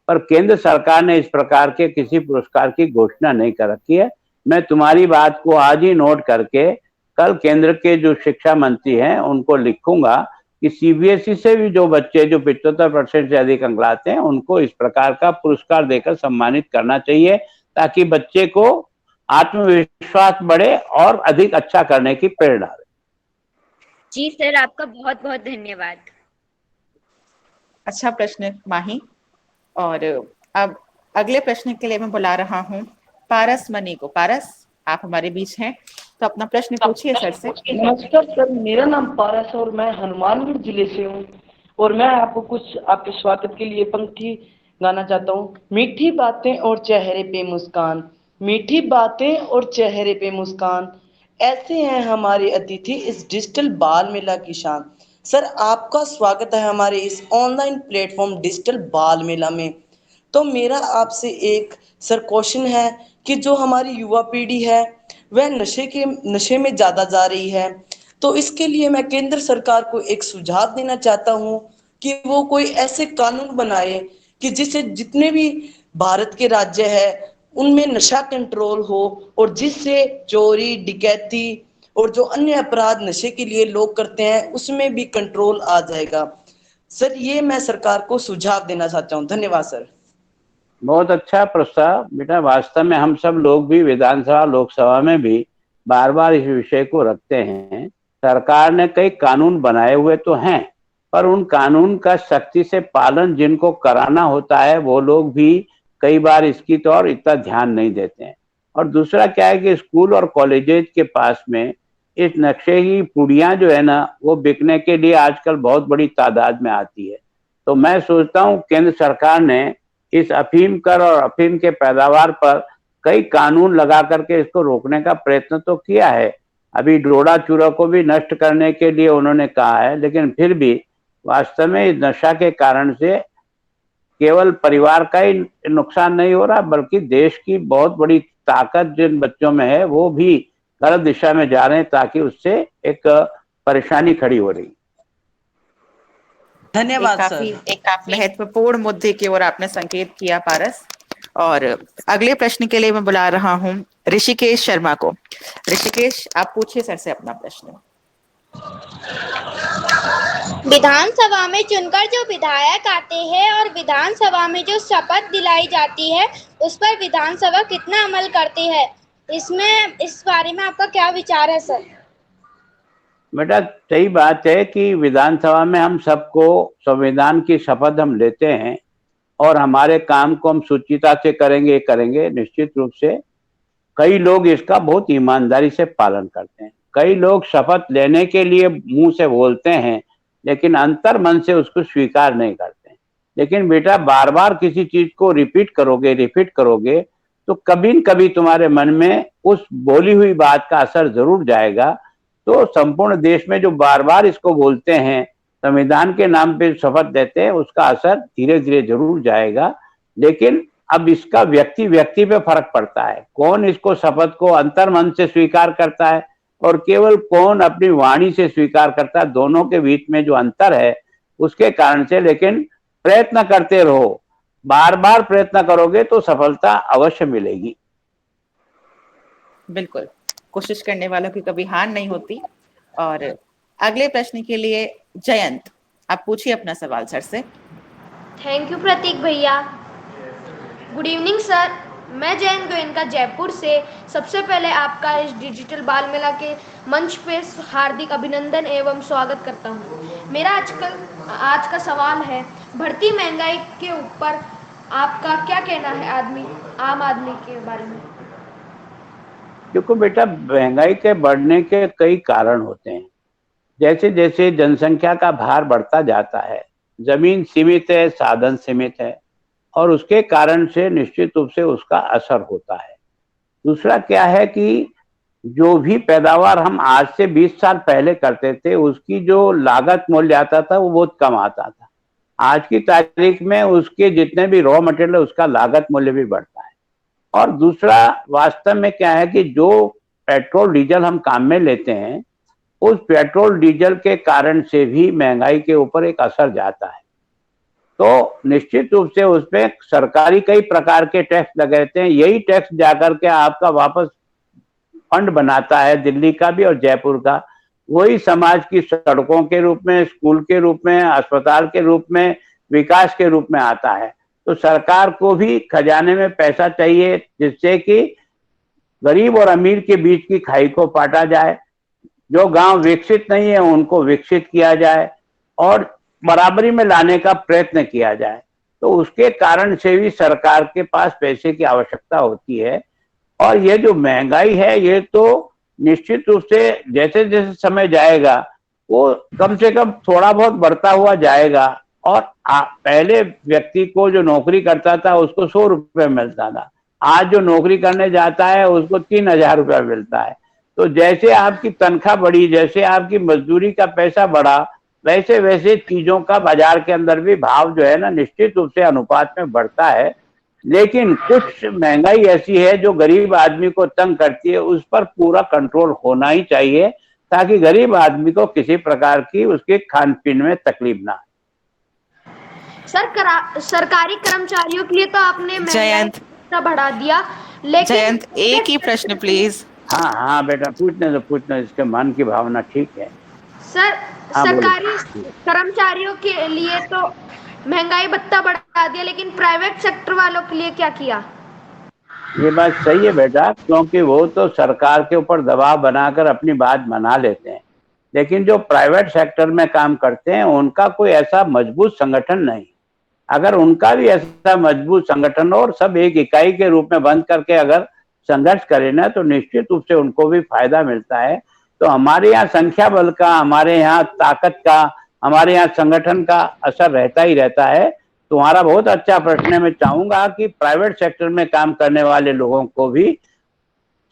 पर केंद्र सरकार ने इस प्रकार के किसी पुरस्कार की घोषणा नहीं कर रखी है। मैं तुम्हारी बात को आज ही नोट करके कल केंद्र के जो शिक्षा मंत्री हैं उनको लिखूंगा कि सीबीएसई से भी जो बच्चे जो 75% से अधिक अंक लाते हैं उनको इस प्रकार का पुरस्कार देकर सम्मानित करना चाहिए, ताकि बच्चे को आत्मविश्वास बढ़े और अधिक अच्छा करने की प्रेरणा रहे। जी सर, आपका बहुत बहुत धन्यवाद। अच्छा प्रश्न माही। और अब अगले प्रश्न के लिए मैं बुला रहा हूँ पारस मनी को। पारस, आप हमारे बीच हैं, तो अपना प्रश्न पूछिए सर से। नमस्कार सर, मेरा नाम पारस है और मैं हनुमानगढ़ जिले से हूँ और मैं आपको कुछ आपके स्वागत के लिए पंक्ति गाना चाहता हूँ। मीठी बातें और चेहरे पे मुस्कान, मीठी बातें और चेहरे पे मुस्कान, ऐसे हैं हमारे अतिथि इस डिजिटल बाल मेला की शान। सर, आपका स्वागत है हमारे इस ऑनलाइन प्लेटफॉर्म डिजिटल बाल मेला में। तो मेरा आपसे एक सर क्वेश्चन है कि जो हमारी युवा पीढ़ी है वह नशे में ज्यादा जा रही है, तो इसके लिए मैं केंद्र सरकार को एक सुझाव देना चाहता हूँ कि वो कोई ऐसे कानून बनाए कि जिससे जितने भी भारत के राज्य है उनमें नशा कंट्रोल हो और जिससे चोरी, डकैती और जो अन्य अपराध नशे के लिए लोग करते हैं उसमें भी कंट्रोल आ जाएगा। सर, ये मैं सरकार को सुझाव देना चाहता हूँ। धन्यवाद सर। बहुत अच्छा प्रस्ताव बेटा। वास्तव में हम सब लोग भी विधानसभा लोकसभा में भी बार बार इस विषय को रखते हैं। सरकार ने कई कानून बनाए हुए तो हैं, पर उन कानून का सख्ती से पालन जिनको कराना होता है वो लोग भी कई बार इसकी तो और इतना ध्यान नहीं देते हैं। और दूसरा क्या है कि स्कूल और कॉलेजेस के पास में इस नक्शे की पुड़ियां जो है ना वो बिकने के लिए आजकल बहुत बड़ी तादाद में आती है। तो मैं सोचता हूँ केंद्र सरकार ने इस अफीम कर और अफीम के पैदावार पर कई कानून लगा करके इसको रोकने का प्रयत्न तो किया है। अभी डोडा चूरा को भी नष्ट करने के लिए उन्होंने कहा है, लेकिन फिर भी वास्तव में इस नशा के कारण से केवल परिवार का ही नुकसान नहीं हो रहा, बल्कि देश की बहुत बड़ी ताकत जिन बच्चों में है वो भी गलत दिशा में जा रहे हैं, ताकि उससे एक परेशानी खड़ी हो रही। धन्यवाद सर। एक महत्वपूर्ण मुद्दे की ओर आपने संकेत किया पारस। और अगले प्रश्न के लिए मैं बुला रहा हूँ ऋषिकेश शर्मा को। ऋषिकेश, आप पूछिए सर से अपना प्रश्न। विधानसभा में चुनकर जो विधायक आते हैं और विधानसभा में जो शपथ दिलाई जाती है उस पर विधानसभा कितना अमल करती है, इस बारे में आपका क्या विचार है सर? बेटा, सही बात है कि विधानसभा में हम सबको संविधान की शपथ हम लेते हैं और हमारे काम को हम सुचिता से करेंगे निश्चित रूप से। कई लोग इसका बहुत ईमानदारी से पालन करते हैं। कई लोग शपथ लेने के लिए मुंह से बोलते हैं लेकिन अंतर मन से उसको स्वीकार नहीं करते। लेकिन बेटा, बार बार किसी चीज को रिपीट करोगे तो कभी न कभी तुम्हारे मन में उस बोली हुई बात का असर जरूर जाएगा। तो संपूर्ण देश में जो बार बार इसको बोलते हैं, संविधान के नाम पे शपथ देते हैं, उसका असर धीरे धीरे जरूर जाएगा। लेकिन अब इसका व्यक्ति व्यक्ति पे फर्क पड़ता है, कौन इसको शपथ को अंतर्मन से स्वीकार करता है और केवल कौन अपनी वाणी से स्वीकार करता है। दोनों के बीच में जो अंतर है उसके कारण से, लेकिन प्रयत्न करते रहो, बार बार प्रयत्न करोगे तो सफलता अवश्य मिलेगी। बिल्कुल, कोशिश करने वालों की कभी हार नहीं होती। और अगले प्रश्न के लिए जयंत, आप पूछिए अपना सवाल सर से। थैंक यू प्रतीक भैया। गुड इवनिंग सर, मैं जयंत गोयनका जयपुर से। सबसे पहले आपका इस डिजिटल बाल मेला के मंच पे हार्दिक अभिनंदन एवं स्वागत करता हूँ। मेरा आज का सवाल है, बढ़ती महंगाई के ऊपर आपका क्या कहना है आम आदमी के बारे में? देखो बेटा, महंगाई के बढ़ने के कई कारण होते हैं। जैसे जैसे जनसंख्या का भार बढ़ता जाता है, जमीन सीमित है, साधन सीमित है, और उसके कारण से निश्चित रूप से उसका असर होता है। दूसरा क्या है कि जो भी पैदावार हम आज से 20 साल पहले करते थे, उसकी जो लागत मूल्य आता था वो बहुत कम आता था। आज की तारीख में उसके जितने भी रॉ मटेरियल है उसका लागत मूल्य भी बढ़ता है। और दूसरा वास्तव में क्या है कि जो पेट्रोल डीजल हम काम में लेते हैं, उस पेट्रोल डीजल के कारण से भी महंगाई के ऊपर एक असर जाता है। तो निश्चित रूप से उसमें सरकारी कई प्रकार के टैक्स लगे रहते हैं। यही टैक्स जाकर के आपका वापस फंड बनाता है, दिल्ली का भी और जयपुर का। वही समाज की सड़कों के रूप में, स्कूल के रूप में, अस्पताल के रूप में, विकास के रूप में आता है। तो सरकार को भी खजाने में पैसा चाहिए, जिससे कि गरीब और अमीर के बीच की खाई को पाटा जाए, जो गांव विकसित नहीं है उनको विकसित किया जाए और बराबरी में लाने का प्रयत्न किया जाए। तो उसके कारण से भी सरकार के पास पैसे की आवश्यकता होती है। और ये जो महंगाई है, ये तो निश्चित रूप से जैसे जैसे समय जाएगा वो कम से कम थोड़ा बहुत बढ़ता हुआ जाएगा। और पहले व्यक्ति को जो नौकरी करता था उसको 100 रुपये मिलता था, आज जो नौकरी करने जाता है उसको 3000 रुपया मिलता है। तो जैसे आपकी तनख्वाह बढ़ी, जैसे आपकी मजदूरी का पैसा बढ़ा, वैसे वैसे चीजों का बाजार के अंदर भी भाव जो है ना, निश्चित रूप से अनुपात में बढ़ता है। लेकिन कुछ महंगाई ऐसी है जो गरीब आदमी को तंग करती है, उस पर पूरा कंट्रोल होना ही चाहिए, ताकि गरीब आदमी को किसी प्रकार की उसके खान पीन में तकलीफ ना आए। सरकारी कर्मचारियों के लिए तो आपने जयंत बढ़ा दिया, लेकिन जयंत एक ही प्रश्न प्लीज। हाँ हाँ बेटा, पूछने इसके मन की भावना ठीक है सर। हाँ, सरकारी कर्मचारियों के लिए तो महंगाई भत्ता बढ़ा दिया, लेकिन प्राइवेट सेक्टर वालों के लिए क्या किया? ये बात सही है बेटा, क्योंकि वो तो सरकार के ऊपर दबाव बनाकर अपनी बात मना लेते हैं, लेकिन जो प्राइवेट सेक्टर में काम करते हैं उनका कोई ऐसा मजबूत संगठन नहीं। अगर उनका भी ऐसा मजबूत संगठन हो और सब एक इकाई के रूप में बंद करके अगर संघर्ष करें ना, तो निश्चित रूप से उनको भी फायदा मिलता है। तो हमारे यहाँ संख्या बल का, हमारे यहाँ ताकत का, हमारे यहाँ संगठन का असर रहता ही रहता है। तुम्हारा बहुत अच्छा प्रश्न है। मैं चाहूंगा कि प्राइवेट सेक्टर में काम करने वाले लोगों को भी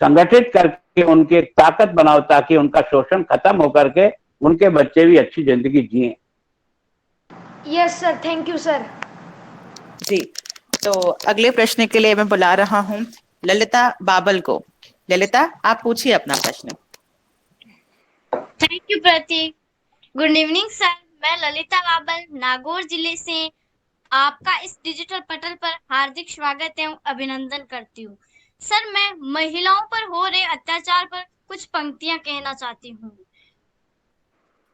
संगठित करके उनकी ताकत बनाओ, ताकि उनका शोषण खत्म होकर के उनके बच्चे भी अच्छी जिंदगी जिए। Yes sir, thank you sir. जी, तो अगले प्रश्न के लिए मैं बुला रहा हूँ ललिता बाबल को। ललिता, आप पूछिए अपना प्रश्न। Thank you Pratik. Good evening sir, मैं ललिता बाबल नागौर जिले से आपका इस डिजिटल पटल पर हार्दिक स्वागत एवं अभिनंदन करती हूँ। सर, मैं महिलाओं पर हो रहे अत्याचार पर कुछ पंक्तियां कहना चाहती हूँ।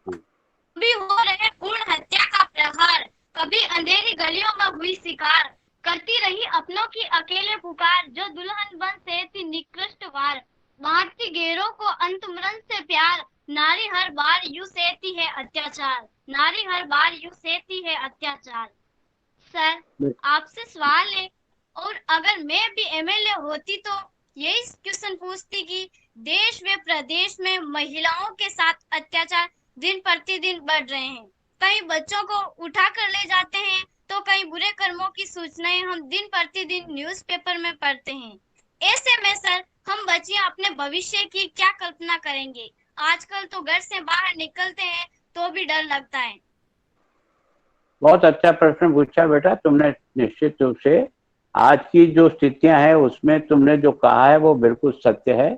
कभी हो रहे भ्रूण हत्या का प्रहार, कभी अंधेरी गलियों में हुई शिकार, करती रही अपनों की अकेले पुकार, जो दुल्हन बन से थी निकृष्ट वार, बांटती गैरों को अंत मरण से प्यार, नारी हर बार यूं सहती है अत्याचार, नारी हर बार यूं सहती है अत्याचार। सर, आपसे सवाल है, और अगर मैं भी एमएलए होती तो यही क्वेश्चन पूछती कि देश व प्रदेश में महिलाओं के साथ अत्याचार दिन प्रतिदिन बढ़ रहे हैं। कई बच्चों को उठा कर ले जाते हैं, तो कई बुरे कर्मों की सूचनाएं हम दिन प्रतिदिन न्यूज़पेपर में पढ़ते हैं। ऐसे में सर, हम बच्चियां अपने भविष्य की क्या कल्पना करेंगे? आजकल तो घर से बाहर निकलते हैं तो भी डर लगता है। बहुत अच्छा प्रश्न पूछा बेटा तुमने। निश्चित रूप से आज की जो स्थितियां हैं उसमें तुमने जो कहा है वो बिल्कुल सत्य है,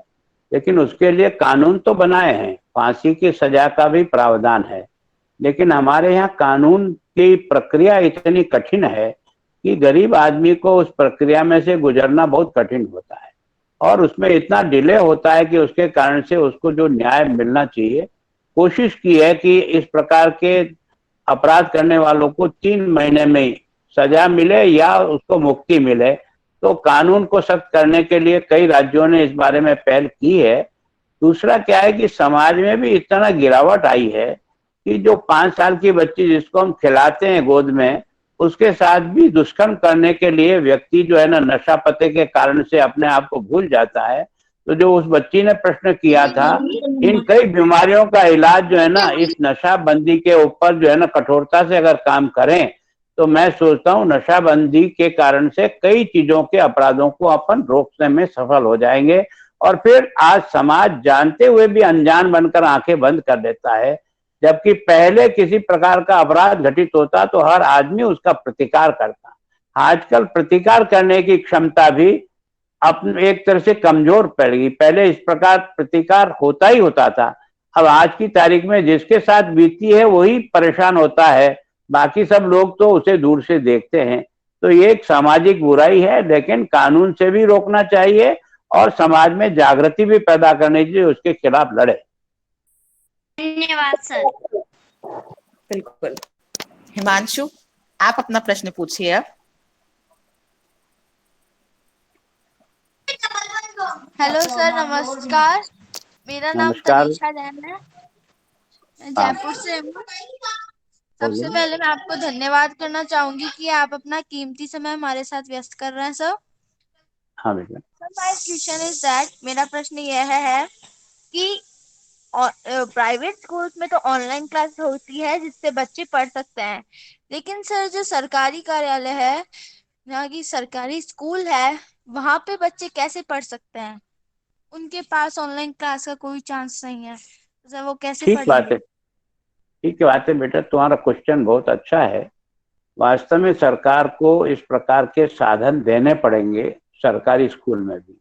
लेकिन उसके लिए कानून तो बनाए हैं, फांसी की सजा का भी प्रावधान है, लेकिन हमारे यहाँ कानून की प्रक्रिया इतनी कठिन है कि गरीब आदमी को उस प्रक्रिया में से गुजरना बहुत कठिन होता है और उसमें इतना डिले होता है कि उसके कारण से उसको जो न्याय मिलना चाहिए, कोशिश की है कि इस प्रकार के अपराध करने वालों को 3 महीने में ही सजा मिले या उसको मुक्ति मिले। तो कानून को सख्त करने के लिए कई राज्यों ने इस बारे में पहल की है। दूसरा क्या है कि समाज में भी इतना गिरावट आई है कि जो 5 साल की बच्ची जिसको हम खिलाते हैं गोद में, उसके साथ भी दुष्कर्म करने के लिए व्यक्ति जो है ना नशा पते के कारण से अपने आप को भूल जाता है। तो जो उस बच्ची ने प्रश्न किया था, इन कई बीमारियों का इलाज जो है ना इस नशाबंदी के ऊपर जो है ना कठोरता से अगर काम करें तो मैं सोचता हूँ नशाबंदी के कारण से कई चीजों के अपराधों को अपन रोकने में सफल हो जाएंगे। और फिर आज समाज जानते हुए भी अनजान बनकर आंखें बंद कर देता है, जबकि पहले किसी प्रकार का अपराध घटित होता तो हर आदमी उसका प्रतिकार करता। आजकल प्रतिकार करने की क्षमता भी अपने एक तरह से कमजोर पड़ गई। पहले इस प्रकार प्रतिकार होता ही होता था, अब आज की तारीख में जिसके साथ बीती है वही परेशान होता है, बाकी सब लोग तो उसे दूर से देखते हैं। तो ये एक सामाजिक बुराई है, लेकिन कानून से भी रोकना चाहिए और समाज में जागृति भी पैदा करनी चाहिए, उसके खिलाफ लड़े। धन्यवाद सर। बिल्कुल। हिमांशु, आप अपना प्रश्न पूछिए अब। हेलो सर, नमस्कार। मेरा नाम नमस्कार। तनीषा जैन है, मैं जयपुर से हूँ। सबसे पहले मैं आपको धन्यवाद करना चाहूंगी कि आप अपना कीमती समय हमारे साथ व्यस्त कर रहे हैं सर। हाँ बेटा। माय क्वेश्चन इज दैट, मेरा प्रश्न यह है कि प्राइवेट स्कूल्स में तो ऑनलाइन क्लास होती है जिससे बच्चे पढ़ सकते हैं, लेकिन सर जो सरकारी कार्यालय है, यहाँ की सरकारी स्कूल है, वहां पे बच्चे कैसे पढ़ सकते हैं? उनके पास ऑनलाइन क्लास का कोई चांस नहीं है, सर वो कैसे ठीक बात पढ़ेंगे? है, ठीक बात है बेटा, तुम्हारा क्वेश्चन बहुत अच्छा है। वास्तव में सरकार को इस प्रकार के साधन देने पड़ेंगे सरकारी स्कूल में भी,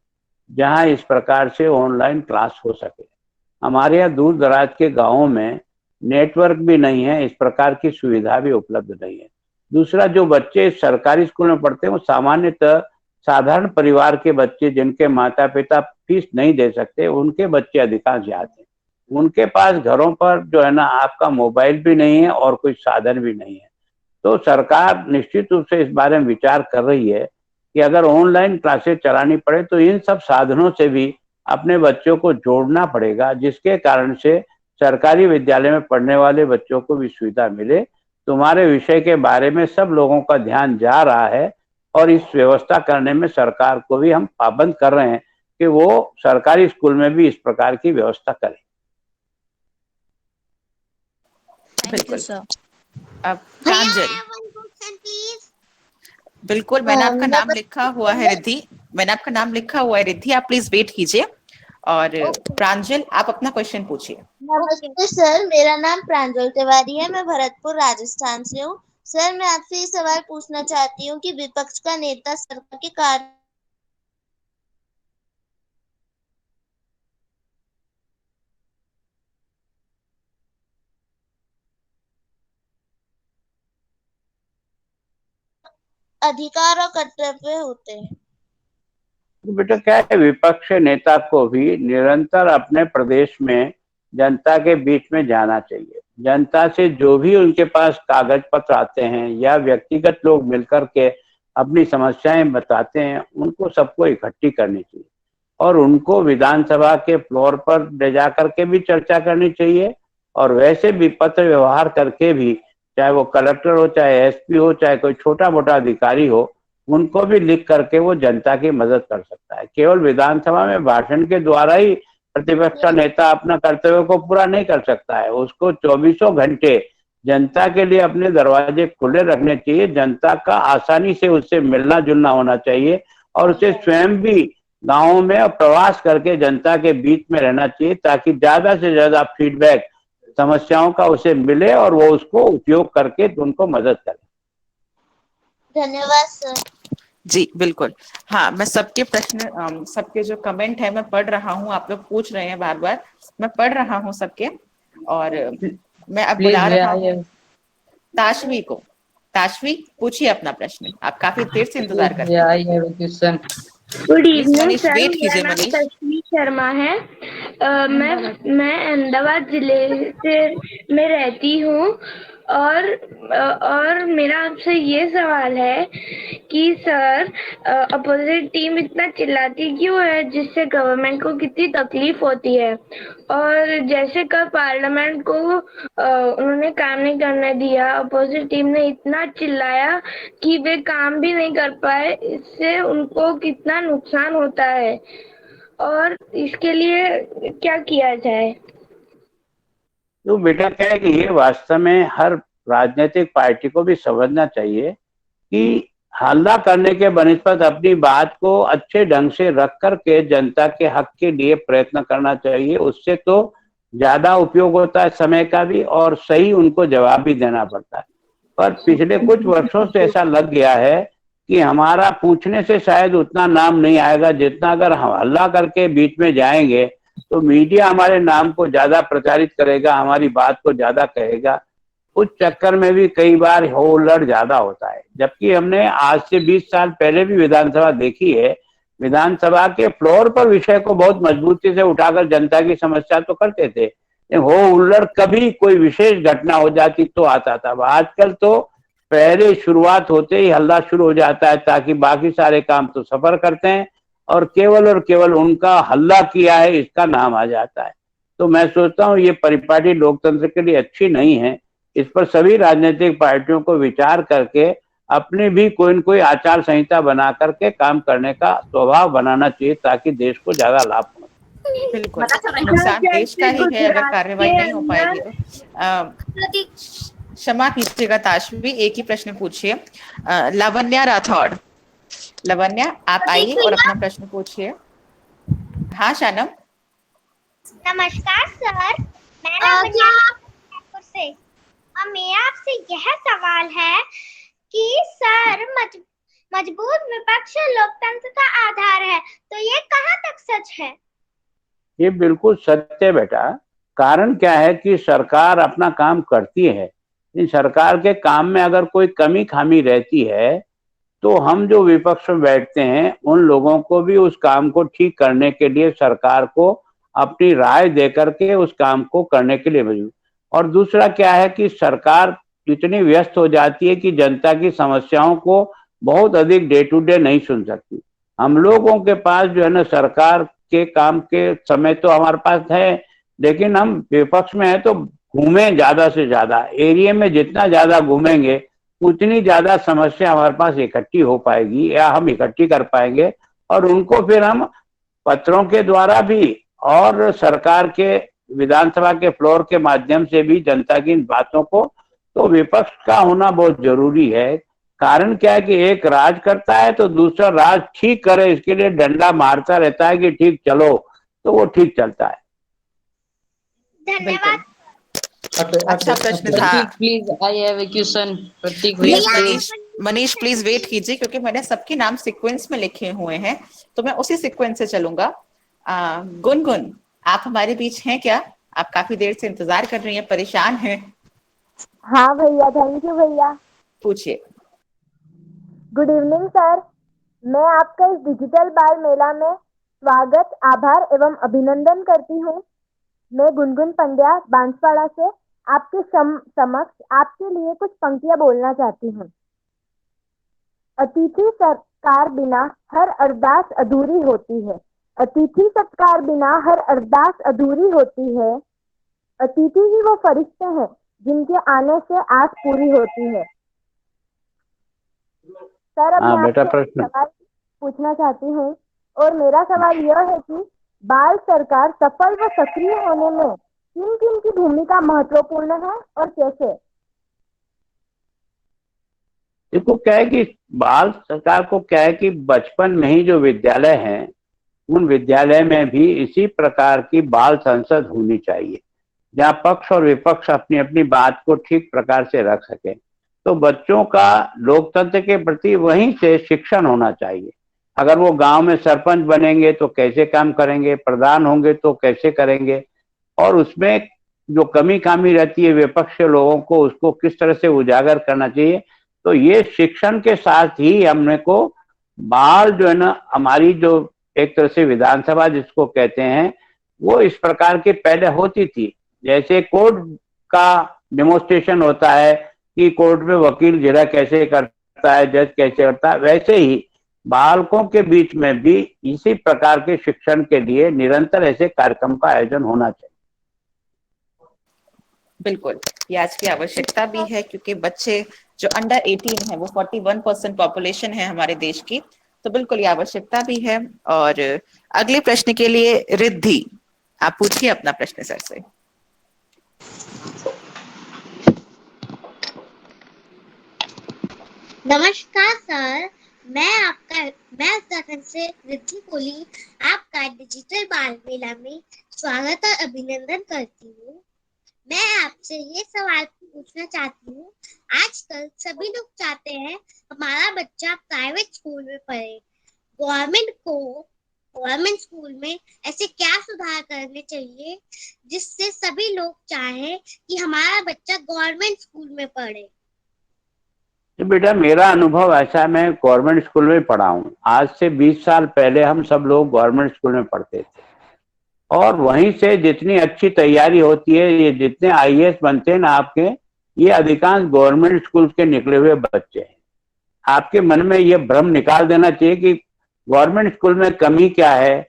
जहां इस प्रकार से ऑनलाइन क्लास हो सके। हमारे यहाँ दूर दराज के गांवों में नेटवर्क भी नहीं है, इस प्रकार की सुविधा भी उपलब्ध नहीं है। दूसरा, जो बच्चे सरकारी स्कूल में पढ़ते हैं वो सामान्यतः साधारण परिवार के बच्चे, जिनके माता पिता फीस नहीं दे सकते, उनके बच्चे अधिकांश जाते हैं। उनके पास घरों पर जो है ना आपका मोबाइल भी नहीं है और कोई साधन भी नहीं है। तो सरकार निश्चित रूप से इस बारे में विचार कर रही है कि अगर ऑनलाइन क्लासेस चलानी पड़े तो इन सब साधनों से भी अपने बच्चों को जोड़ना पड़ेगा, जिसके कारण से सरकारी विद्यालय में पढ़ने वाले बच्चों को भी सुविधा मिले। तुम्हारे विषय के बारे में सब लोगों का ध्यान जा रहा है और इस व्यवस्था करने में सरकार को भी हम पाबंद कर रहे हैं कि वो सरकारी स्कूल में भी इस प्रकार की व्यवस्था करें। बिल्कुल सर। अब प्रांजल। बिल्कुल, मैंने आपका नाम लिखा हुआ है रिद्धि, मैंने आपका नाम लिखा हुआ है रिद्धि, आप प्लीज वेट कीजिए। और प्रांजल, आप अपना क्वेश्चन पूछिए। नमस्ते सर, मेरा नाम प्रांजल तिवारी है, मैं भरतपुर राजस्थान से हूँ। सर, मैं आपसे ये सवाल पूछना चाहती हूँ कि विपक्ष का नेता सरकार के कार्य अधिकार और कर्तव्य होते हैं। तो बेटा क्या है, विपक्ष नेता को भी निरंतर अपने प्रदेश में जनता के बीच में जाना चाहिए। जनता से जो भी उनके पास कागज पत्र आते हैं या व्यक्तिगत लोग मिलकर के अपनी समस्याएं बताते हैं, उनको सबको इकट्ठी करनी चाहिए और उनको विधानसभा के फ्लोर पर ले जा करके भी चर्चा करनी चाहिए। और वैसे भी पत्र व्यवहार करके भी, चाहे वो कलेक्टर हो, चाहे एसपी हो, चाहे कोई छोटा मोटा अधिकारी हो, उनको भी लिख करके वो जनता की मदद कर सकता है। केवल विधानसभा में भाषण के द्वारा ही प्रतिपक्ष का नेता अपना कर्तव्य को पूरा नहीं कर सकता है, उसको 24 घंटे जनता के लिए अपने दरवाजे खुले रखने चाहिए। जनता का आसानी से उससे मिलना जुलना होना चाहिए और उसे स्वयं भी गाँवों में प्रवास करके जनता के बीच में रहना चाहिए, ताकि ज्यादा से ज्यादा फीडबैक समस्याओं का उसे मिले और वो उसको उपयोग करके उनको मदद करे। धन्यवाद सर। जी बिल्कुल। हाँ, मैं सबके प्रश्न सबके जो कमेंट है मैं पढ़ रहा हूँ, आप लोग पूछ रहे हैं बार बार, मैं पढ़ रहा हूँ सबके। और मैं अब बुला प्लीज रहा हूँ ताशवी को। ताशवी, पूछिए अपना प्रश्न, आप काफी देर से इंतजार कर रही हैं। I have question. Good please evening Manish sir, wait मेरा कीजिए। नाम मनीष, तश्मी शर्मा है। मैं अहमदाबाद जिले से में रहती हूँ। और मेरा आपसे ये सवाल है कि सर, अपोजिट टीम इतना चिल्लाती क्यों है, जिससे गवर्नमेंट को कितनी तकलीफ होती है। और जैसे कल पार्लियामेंट को उन्होंने काम नहीं करने दिया, अपोजिट टीम ने इतना चिल्लाया कि वे काम भी नहीं कर पाए, इससे उनको कितना नुकसान होता है और इसके लिए क्या किया जाए। तो बेटा क्या है कि ये वास्तव में हर राजनीतिक पार्टी को भी समझना चाहिए कि हल्ला करने के बनिस्बत अपनी बात को अच्छे ढंग से रख करके जनता के हक के लिए प्रयत्न करना चाहिए। उससे तो ज्यादा उपयोग होता है समय का भी, और सही उनको जवाब भी देना पड़ता है। पर पिछले कुछ वर्षों से ऐसा लग गया है कि हमारा पूछने से शायद उतना नाम नहीं आएगा जितना अगर हम हल्ला करके बीच में जाएंगे तो मीडिया हमारे नाम को ज्यादा प्रचारित करेगा, हमारी बात को ज्यादा कहेगा। उस चक्कर में भी कई बार हो उल्लड़ ज्यादा होता है। जबकि हमने आज से 20 साल पहले भी विधानसभा देखी है, विधानसभा के फ्लोर पर विषय को बहुत मजबूती से उठाकर जनता की समस्या तो करते थे, हो उल्लड़ कभी कोई विशेष घटना हो जाती तो आता था। आजकल तो पहले शुरुआत होते ही हल्ला शुरू हो जाता है ताकि बाकी सारे काम तो सफर करते हैं और केवल उनका हल्ला किया है इसका नाम आ जाता है। तो मैं सोचता हूँ ये परिपाटी लोकतंत्र के लिए अच्छी नहीं है। इस पर सभी राजनीतिक पार्टियों को विचार करके अपने भी कोई न कोई आचार संहिता बना करके काम करने का स्वभाव बनाना चाहिए ताकि देश को ज्यादा लाभ हो। बिल्कुल, नुकसान देश का ही है अगर कार्रवाई नहीं हो पाएगी तो। क्षमा कीजिएगा ताशवी, एक ही प्रश्न पूछिए। लावण्या राठौड़, लावण्या आप आइए और अपना प्रश्न पूछिए। हाँ शानम। नमस्कार सर, मैं लावण्या जयपुर से। मेरा आपसे यह सवाल है कि सर, मजबूत विपक्ष लोकतंत्र का आधार है, तो ये कहाँ तक सच है? ये बिल्कुल सत्य है बेटा। कारण क्या है कि सरकार अपना काम करती है, इन सरकार के काम में अगर कोई कमी खामी रहती है तो हम जो विपक्ष में बैठते हैं उन लोगों को भी उस काम को ठीक करने के लिए सरकार को अपनी राय दे करके उस काम को करने के लिए मजबूर। और दूसरा क्या है कि सरकार इतनी व्यस्त हो जाती है कि जनता की समस्याओं को बहुत अधिक डे टू डे नहीं सुन सकती। हम लोगों के पास जो है ना सरकार के काम के समय तो हमारे पास है, लेकिन हम विपक्ष में है तो घूमे ज्यादा से ज्यादा, एरिया में जितना ज्यादा घूमेंगे उतनी ज्यादा समस्या हमारे पास इकट्ठी हो पाएगी या हम इकट्ठी कर पाएंगे और उनको फिर हम पत्रों के द्वारा भी और सरकार के विधानसभा के फ्लोर के माध्यम से भी जनता की इन बातों को, तो विपक्ष का होना बहुत जरूरी है। कारण क्या है कि एक राज करता है तो दूसरा राज ठीक करे इसके लिए डंडा मारता रहता है कि ठीक चलो, तो वो ठीक चलता है। धन्यवाद। अच्छा प्रश्न था। Please I have a question. Please Manish please wait कीजिए क्योंकि मैंने सबके नाम सीक्वेंस में लिखे हुए हैं तो मैं उसी सीक्वेंस से चलूंगा। गुनगुन, आप हमारे बीच हैं क्या? आप काफी देर से इंतजार कर रही हैं, परेशान हैं। हाँ भैया, थैंक यू भैया। पूछिए। गुड इवनिंग सर, मैं आपका इस डिजिटल बाल मेला में स्वागत, आभार एवं अभिनंदन करती हूँ। मैं गुनगुन पंड्या बांसवाड़ा से आपके समक्ष आपके लिए कुछ पंक्तियां बोलना चाहती हूँ। अतिथि सत्कार बिना हर अरदास अधूरी होती है। अतिथि सत्कार बिना हर अरदास अधूरी होती है। अतिथि ही वो फरिश्ते हैं जिनके आने से आस पूरी होती है। सर, अब मैं आपसे सवाल पूछना चाहती हूँ और मेरा सवाल यह है कि बाल सरकार सफल व सक्रिय होने में किन किन की भूमिका महत्वपूर्ण है और कैसे? देखो क्या है कि बाल सरकार को क्या है कि बचपन में ही जो विद्यालय हैं उन विद्यालय में भी इसी प्रकार की बाल संसद होनी चाहिए जहाँ पक्ष और विपक्ष अपनी अपनी बात को ठीक प्रकार से रख सके। तो बच्चों का लोकतंत्र के प्रति वहीं से शिक्षण होना चाहिए। अगर वो गांव में सरपंच बनेंगे तो कैसे काम करेंगे, प्रधान होंगे तो कैसे करेंगे, और उसमें जो कमी कामी रहती है विपक्ष के लोगों को, उसको किस तरह से उजागर करना चाहिए। तो ये शिक्षण के साथ ही हमने को बाल जो है ना, हमारी जो एक तरह से विधानसभा जिसको कहते हैं, वो इस प्रकार की पहले होती थी। जैसे कोर्ट का डेमोन्स्ट्रेशन होता है कि कोर्ट में वकील जिरह कैसे करता है, जज कैसे करता है, वैसे ही बालकों के बीच में भी इसी प्रकार के शिक्षण के लिए निरंतर ऐसे कार्यक्रम का आयोजन होना चाहिए। बिल्कुल, ये आज की आवश्यकता भी है, क्योंकि बच्चे जो अंडर 18 है वो 41% पॉपुलेशन है हमारे देश की, तो बिल्कुल ये आवश्यकता भी है। और अगले प्रश्न के लिए रिद्धि, आप पूछिए अपना प्रश्न सर से। नमस्कार सर, मैं उत्तराखंड से रिद्धि कोहली आपका डिजिटल बाल मेला में स्वागत और अभिनंदन करती हूँ। मैं आपसे ये सवाल पूछना चाहती हूँ, आजकल सभी लोग चाहते हैं हमारा बच्चा प्राइवेट स्कूल में पढ़े। गवर्नमेंट स्कूल में ऐसे क्या सुधार करने चाहिए जिससे सभी लोग चाहें कि हमारा बच्चा गवर्नमेंट स्कूल में पढ़े? तो बेटा, मेरा अनुभव ऐसा, मैं गवर्नमेंट स्कूल में पढ़ा हूँ। आज से 20 साल पहले हम सब लोग गवर्नमेंट स्कूल में पढ़ते थे, और वहीं से जितनी अच्छी तैयारी होती है, ये जितने आईएएस बनते हैं ना आपके, ये अधिकांश गवर्नमेंट स्कूल के निकले हुए बच्चे हैं। आपके मन में ये भ्रम निकाल देना चाहिए कि गवर्नमेंट स्कूल में कमी क्या है,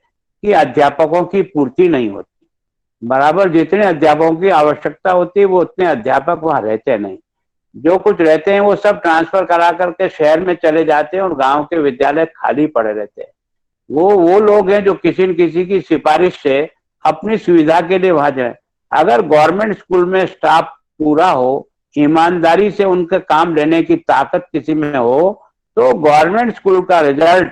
कि अध्यापकों की पूर्ति नहीं होती। बराबर जितने अध्यापकों की आवश्यकता होती है, वो उतने अध्यापक वहां रहते नहीं। जो कुछ रहते हैं वो सब ट्रांसफर करा करके शहर में चले जाते हैं, और गांव के विद्यालय खाली पड़े रहते हैं। वो लोग हैं जो किसी न किसी की सिफारिश से अपनी सुविधा के लिए वहां जाए। अगर गवर्नमेंट स्कूल में स्टाफ पूरा हो, ईमानदारी से उनका काम लेने की ताकत किसी में हो, तो गवर्नमेंट स्कूल का रिजल्ट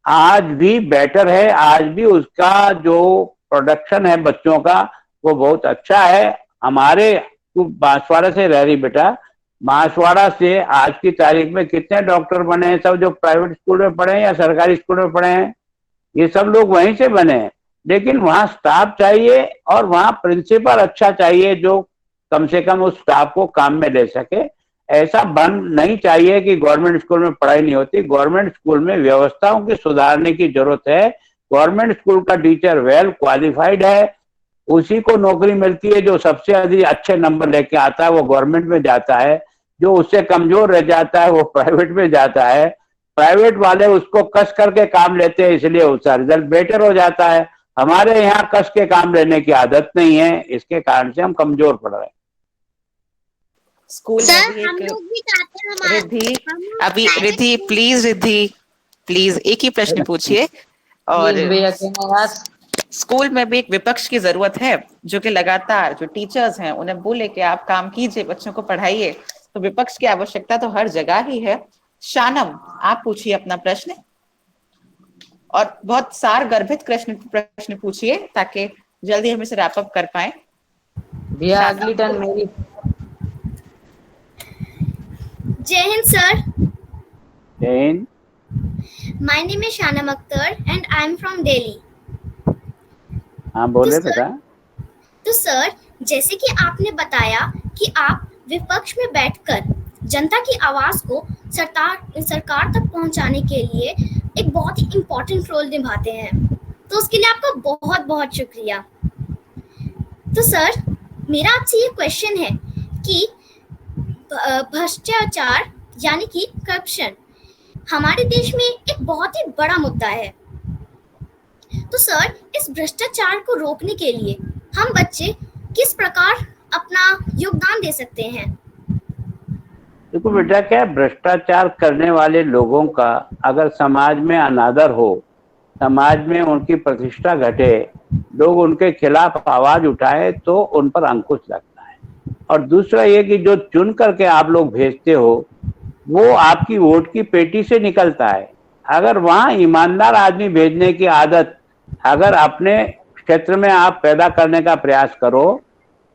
आज भी बेटर है। आज भी उसका जो प्रोडक्शन है बच्चों का, वो बहुत अच्छा है। हमारे बांसवाड़ा से रह रही बेटा, बांसवाड़ा से आज की तारीख में कितने डॉक्टर बने हैं, सब जो प्राइवेट स्कूल में पढ़े हैं या सरकारी स्कूल में पढ़े हैं, ये सब लोग वहीं से बने हैं। लेकिन वहां स्टाफ चाहिए, और वहां प्रिंसिपल अच्छा चाहिए जो कम से कम उस स्टाफ को काम में ले सके। ऐसा बन नहीं चाहिए कि गवर्नमेंट स्कूल में पढ़ाई नहीं होती। गवर्नमेंट स्कूल में व्यवस्थाओं की सुधारने की जरूरत है। गवर्नमेंट स्कूल का टीचर वेल क्वालिफाइड है, उसी को नौकरी मिलती है। जो सबसे अधिक अच्छे नंबर लेके आता है वो गवर्नमेंट में जाता है, जो उससे कमजोर रह जाता है वो प्राइवेट में जाता है। प्राइवेट वाले उसको कस करके काम लेते हैं, इसलिए उसका रिजल्ट बेटर हो जाता है। हमारे यहाँ कस के काम लेने की आदत नहीं है, इसके कारण से हम कमजोर पड़ रहे हैं। स्कूल में भी एक रिद्धि, अभी रिद्धि प्लीज एक ही प्रश्न पूछिए। और स्कूल में भी एक विपक्ष की जरूरत है, जो कि लगातार जो टीचर्स हैं उन्हें बोले कि आप काम कीजिए, बच्चों को पढ़ाइए। तो विपक्ष की आवश्यकता तो हर जगह ही है। शानम, आप पूछिए अपना प्रश्न, और बहुत सार गर्भित प्रश्न पूछिए ताकि जल्दी हम इसे रैप अप कर पाए। भैया अगली टर्न मेरी। जय हिंद सर। जय हिंद। My name is Shanam Akhtar and I am from Delhi. हाँ बोले बेटा। तो सर, जैसे कि आपने बताया कि आप विपक्ष में बैठकर जनता की आवाज को सरकार तक पहुंचाने के लिए एक बहुत ही इम्पोर्टेंट रोल निभाते हैं, तो उसके लिए आपका बहुत बहुत शुक्रिया। तो सर, मेरा आपसे ये क्वेश्चन है कि भ्रष्टाचार यानी कि करप्शन हमारे देश में एक बहुत ही बड़ा मुद्दा है। तो सर, इस भ्रष्टाचार को रोकने के लिए हम बच्चे किस प्रकार अपना योगदान दे सकते हैं? देखो बेटा, क्या भ्रष्टाचार करने वाले लोगों का अगर समाज में अनादर हो, समाज में उनकी प्रतिष्ठा घटे, लोग उनके खिलाफ आवाज उठाए, तो उन पर अंकुश लगता है। और दूसरा ये कि जो चुन करके आप लोग भेजते हो वो आपकी वोट की पेटी से निकलता है। अगर वहां ईमानदार आदमी भेजने की आदत अगर अपने क्षेत्र में आप पैदा करने का प्रयास करो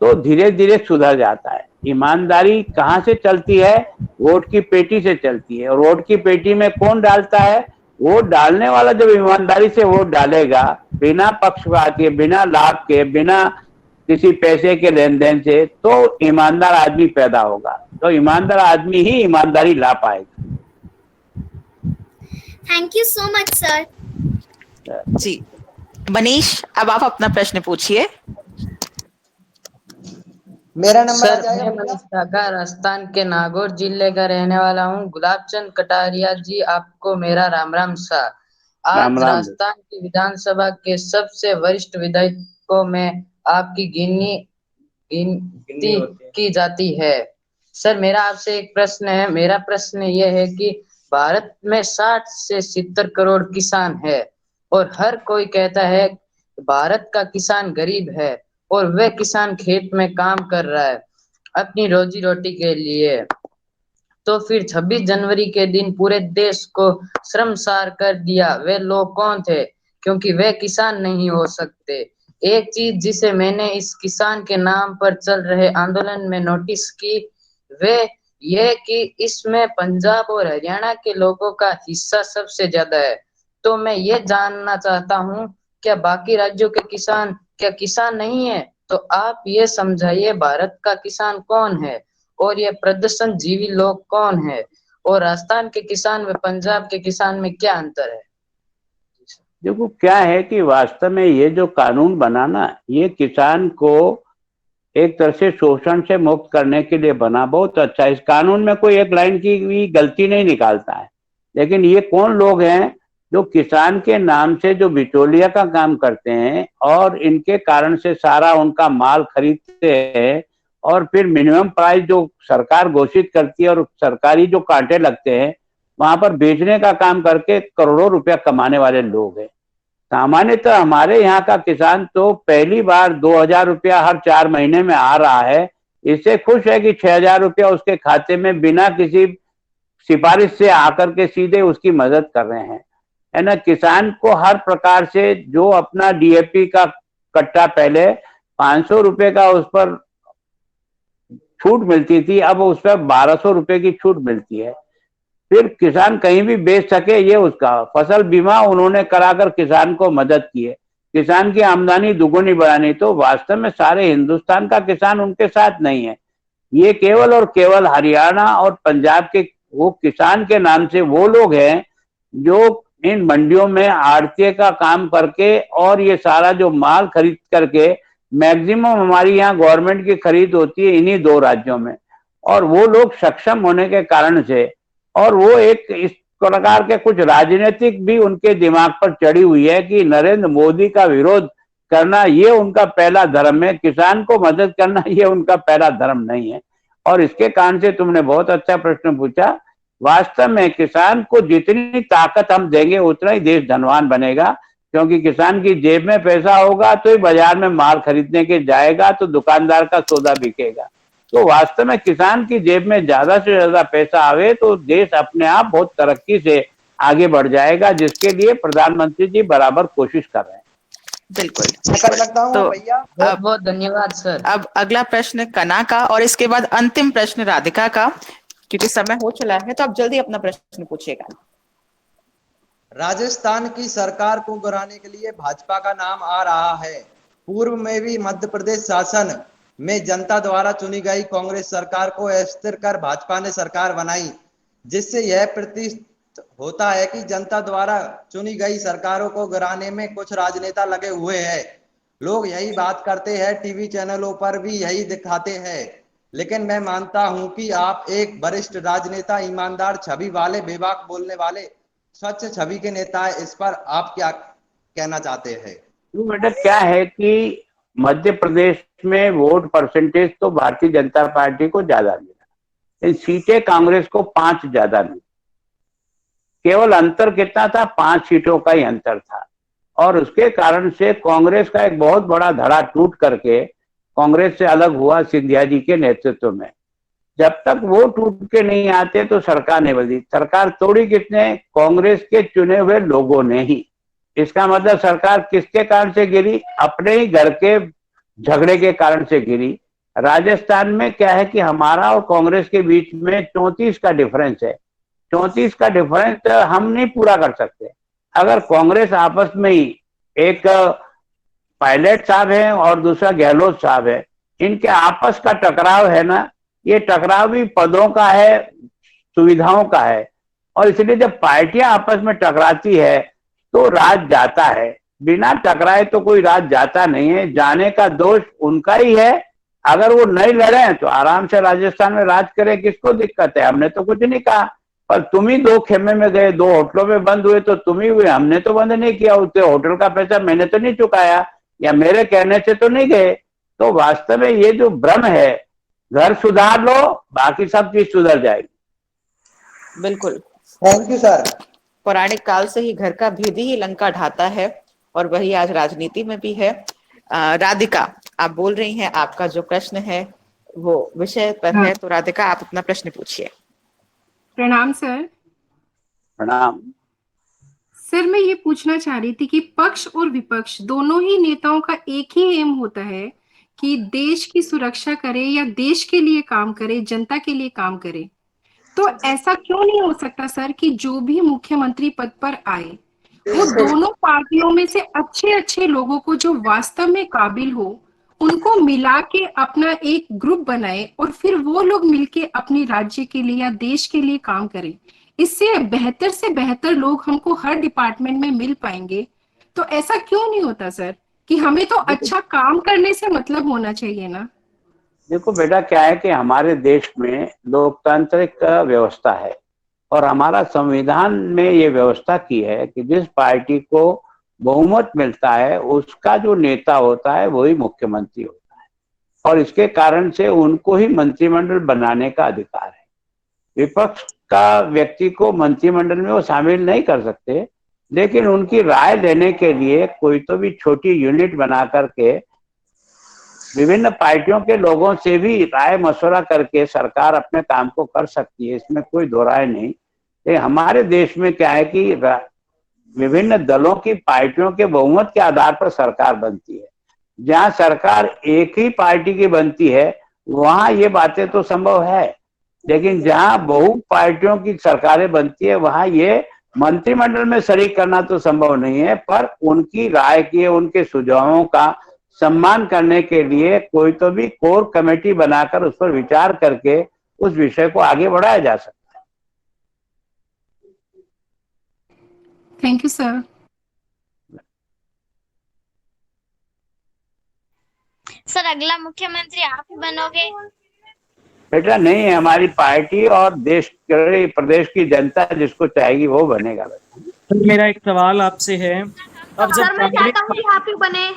तो धीरे धीरे सुधर जाता है। ईमानदारी कहाँ से चलती है? वोट की पेटी से चलती है। और वोट की पेटी में कौन डालता है? वोट डालने वाला जब ईमानदारी से वोट डालेगा, बिना पक्षपात के, बिना लाभ के, बिना किसी पैसे के लेन देन से, तो ईमानदार आदमी पैदा होगा। तो ईमानदार आदमी ही ईमानदारी ला पाएगा। Thank you so much sir. जी मनीष, अब आप अपना प्रश्न पूछिए। मेरा नंबर आ सर, जाएगा मैं मनीष काका राजस्थान के नागौर जिले का रहने वाला हूँ। गुलाबचंद कटारिया जी, आपको मेरा राम राम सा। राम आज राम। राजस्थान की विधानसभा के सबसे वरिष्ठ विधायकों में आपकी गिनती की जाती है। सर, मेरा आपसे एक प्रश्न है। मेरा प्रश्न यह है कि भारत में 60 से 70 करोड़ किसान है और हर कोई कहता है भारत का किसान गरीब है और वह किसान खेत में काम कर रहा है अपनी रोजी रोटी के लिए। तो फिर 26 जनवरी के दिन पूरे देश को शर्मसार कर दिया। वे लोग कौन थे? क्योंकि वे किसान नहीं हो सकते। एक चीज जिसे मैंने इस किसान के नाम पर चल रहे आंदोलन में नोटिस की, वे ये कि इसमें पंजाब और हरियाणा के लोगों का हिस्सा सबसे ज्यादा है। तो मैं ये जानना चाहता हूँ, क्या बाकी राज्यों के किसान क्या किसान नहीं है? तो आप ये समझाइए, भारत का किसान कौन है और ये प्रदर्शन जीवी लोग कौन है, और राजस्थान के किसान व पंजाब के किसान में क्या अंतर है? देखो, क्या है कि वास्तव में ये जो कानून बना ना, ये किसान को एक तरह से शोषण से मुक्त करने के लिए बना। बहुत अच्छा। इस कानून में कोई एक लाइन की भी गलती नहीं निकालता है। लेकिन ये कौन लोग हैं जो किसान के नाम से जो बिचौलिया का काम करते हैं और इनके कारण से सारा उनका माल खरीदते हैं और फिर मिनिमम प्राइस जो सरकार घोषित करती है और सरकारी जो कांटे लगते हैं वहां पर बेचने का काम करके करोड़ों रुपया कमाने वाले लोग हैं। सामान्यतः हमारे यहाँ का किसान तो पहली बार 2000 रुपया हर 4 महीने में आ रहा है। इससे खुश है कि 6000 रुपया उसके खाते में बिना किसी सिफारिश से आकर के सीधे उसकी मदद कर रहे हैं, है ना। किसान को हर प्रकार से जो अपना डीएपी का कट्टा पहले 500 रुपए का उस पर छूट मिलती थी, अब उस पर 1200 रुपए की छूट मिलती है। फिर किसान कहीं भी बेच सके, ये उसका फसल बीमा उन्होंने कराकर किसान को मदद की है। किसान की आमदनी दुगुनी बढ़ानी। तो वास्तव में सारे हिंदुस्तान का किसान उनके साथ नहीं है। ये केवल और केवल हरियाणा और पंजाब के वो किसान के नाम से वो लोग हैं जो इन मंडियों में आड़तिये का काम करके और ये सारा जो माल खरीद करके, मैक्सिमम हमारी यहाँ गवर्नमेंट की खरीद होती है इन्हीं 2 राज्यों में, और वो लोग सक्षम होने के कारण से, और वो एक इस प्रकार के कुछ राजनीतिक भी उनके दिमाग पर चढ़ी हुई है कि नरेंद्र मोदी का विरोध करना ये उनका पहला धर्म है, किसान को मदद करना ये उनका पहला धर्म नहीं है। और इसके कारण से तुमने बहुत अच्छा प्रश्न पूछा। वास्तव में किसान को जितनी ताकत हम देंगे उतना ही देश धनवान बनेगा, क्योंकि किसान की जेब में पैसा होगा तो ही बाजार में माल खरीदने के जाएगा, तो दुकानदार का सौदा बिकेगा। तो वास्तव में किसान की जेब में ज्यादा से ज्यादा पैसा आवे तो देश अपने आप बहुत तरक्की से आगे बढ़ जाएगा, जिसके लिए प्रधानमंत्री जी बराबर कोशिश कर रहे हैं। बिल्कुल। कर सकता हूँ तो भैया? बहुत बहुत धन्यवाद सर। अब अगला प्रश्न कना का और इसके बाद अंतिम प्रश्न राधिका का, क्योंकि समय हो चला है। तो आप जल्दी अपना प्रश्न पूछिएगा। राजस्थान की सरकार को गिराने के लिए भाजपा का नाम आ रहा है। पूर्व में भी मध्य प्रदेश शासन में जनता द्वारा चुनी गई कांग्रेस सरकार को अस्थिर कर भाजपा ने सरकार बनाई, जिससे यह प्रतीत होता है कि जनता द्वारा चुनी गई सरकारों को गिराने में कुछ राजनेता लगे हुए हैं। लोग यही बात करते हैं, टीवी चैनलों पर भी यही दिखाते हैं। लेकिन मैं मानता हूं कि आप एक वरिष्ठ राजनेता, ईमानदार छवि वाले, बेबाक बोलने वाले, स्वच्छ छवि के नेता है। इस पर आप क्या कहना चाहते हैं? बेटा, क्या है कि मध्य प्रदेश में वोट परसेंटेज तो भारतीय जनता पार्टी को ज्यादा मिला, सीटें कांग्रेस को 5 ज्यादा मिली। केवल अंतर कितना था? 5 सीटों का ही अंतर था। और उसके कारण से कांग्रेस का एक बहुत बड़ा धड़ा टूट करके कांग्रेस से अलग हुआ सिंधिया जी के नेतृत्व में। जब तक वो टूट के नहीं आते तो सरकार नहीं बदली। सरकार तोड़ी किसने? कांग्रेस के चुने हुए लोगों ने ही। इसका मतलब सरकार किसके कारण से गिरी? अपने ही घर के झगड़े के कारण से गिरी। राजस्थान में क्या है कि हमारा और कांग्रेस के बीच में 34 का डिफरेंस है। 34 का डिफरेंस हम नहीं पूरा कर सकते। अगर कांग्रेस आपस में ही, एक पायलट साहब है और दूसरा गहलोत साहब है, इनके आपस का टकराव है ना, ये टकराव भी पदों का है, सुविधाओं का है। और इसलिए जब पार्टियां आपस में टकराती है तो राज जाता है। बिना टकराए तो कोई राज जाता नहीं है। जाने का दोष उनका ही है। अगर वो नहीं लड़े तो आराम से राजस्थान में राज करे, किसको दिक्कत है? हमने तो कुछ नहीं कहा, पर तुम ही 2 खेमे में गए, 2 होटलों में बंद हुए तो तुम ही हुए, हमने तो बंद नहीं किया। उसके होटल का पैसा मैंने तो नहीं चुकाया, या मेरे कहने से तो नहीं गए। तो वास्तव में ये जो भ्रम है, घर सुधार लो, बाकी सब चीज सुधर जाएगी। बिल्कुल, थैंक यू सर। पौराणिक काल से ही घर का भेदी ही लंका ढाता है, और वही आज राजनीति में भी है। राधिका, आप बोल रही हैं, आपका जो प्रश्न है वो विषय पर है, तो राधिका आप अपना प्रश्न पूछिए। प्रणाम सर। प्रणाम सर, मैं ये पूछना चाह रही थी कि पक्ष और विपक्ष दोनों ही नेताओं का एक ही एम होता है कि देश की सुरक्षा करे या देश के लिए काम करे, जनता के लिए काम करे। तो ऐसा क्यों नहीं हो सकता सर कि जो भी मुख्यमंत्री पद पर आए वो दोनों पार्टियों में से अच्छे अच्छे लोगों को, जो वास्तव में काबिल हो, उनको मिला के अपना एक ग्रुप बनाए और फिर वो लोग मिलके अपने राज्य के लिए या देश के लिए काम करें। इससे बेहतर से बेहतर लोग हमको हर डिपार्टमेंट में मिल पाएंगे। तो ऐसा क्यों नहीं होता सर कि हमें तो अच्छा काम करने से मतलब होना चाहिए ना? देखो बेटा, क्या है कि हमारे देश में लोकतांत्रिक व्यवस्था है और हमारा संविधान में ये व्यवस्था की है कि जिस पार्टी को बहुमत मिलता है उसका जो नेता होता है वही मुख्यमंत्री होता है, और इसके कारण से उनको ही मंत्रिमंडल बनाने का अधिकार है। विपक्ष का व्यक्ति को मंत्रिमंडल में वो शामिल नहीं कर सकते, लेकिन उनकी राय लेने के लिए कोई तो भी छोटी यूनिट बना करके विभिन्न पार्टियों के लोगों से भी राय मशवरा करके सरकार अपने काम को कर सकती है, इसमें कोई दो राय नहीं। हमारे देश में क्या है कि विभिन्न दलों की, पार्टियों के बहुमत के आधार पर सरकार बनती है। जहां सरकार एक ही पार्टी की बनती है वहां ये बातें तो संभव है, लेकिन जहां बहु पार्टियों की सरकारें बनती है वहां ये मंत्रिमंडल में शरीक करना तो संभव नहीं है। पर उनकी राय की, उनके सुझावों का सम्मान करने के लिए कोई तो भी कोर कमेटी बनाकर उस पर विचार करके उस विषय को आगे बढ़ाया जा सकता है। Thank you sir. सर, अगला मुख्यमंत्री आप ही बनोगे? बेटा नहीं है, हमारी पार्टी और देश प्रदेश की जनता जिसको चाहेगी वो बनेगा। तो मेरा एक सवाल आपसे है, अब जब सर मैं चाहता हूँ कि आप ही बने।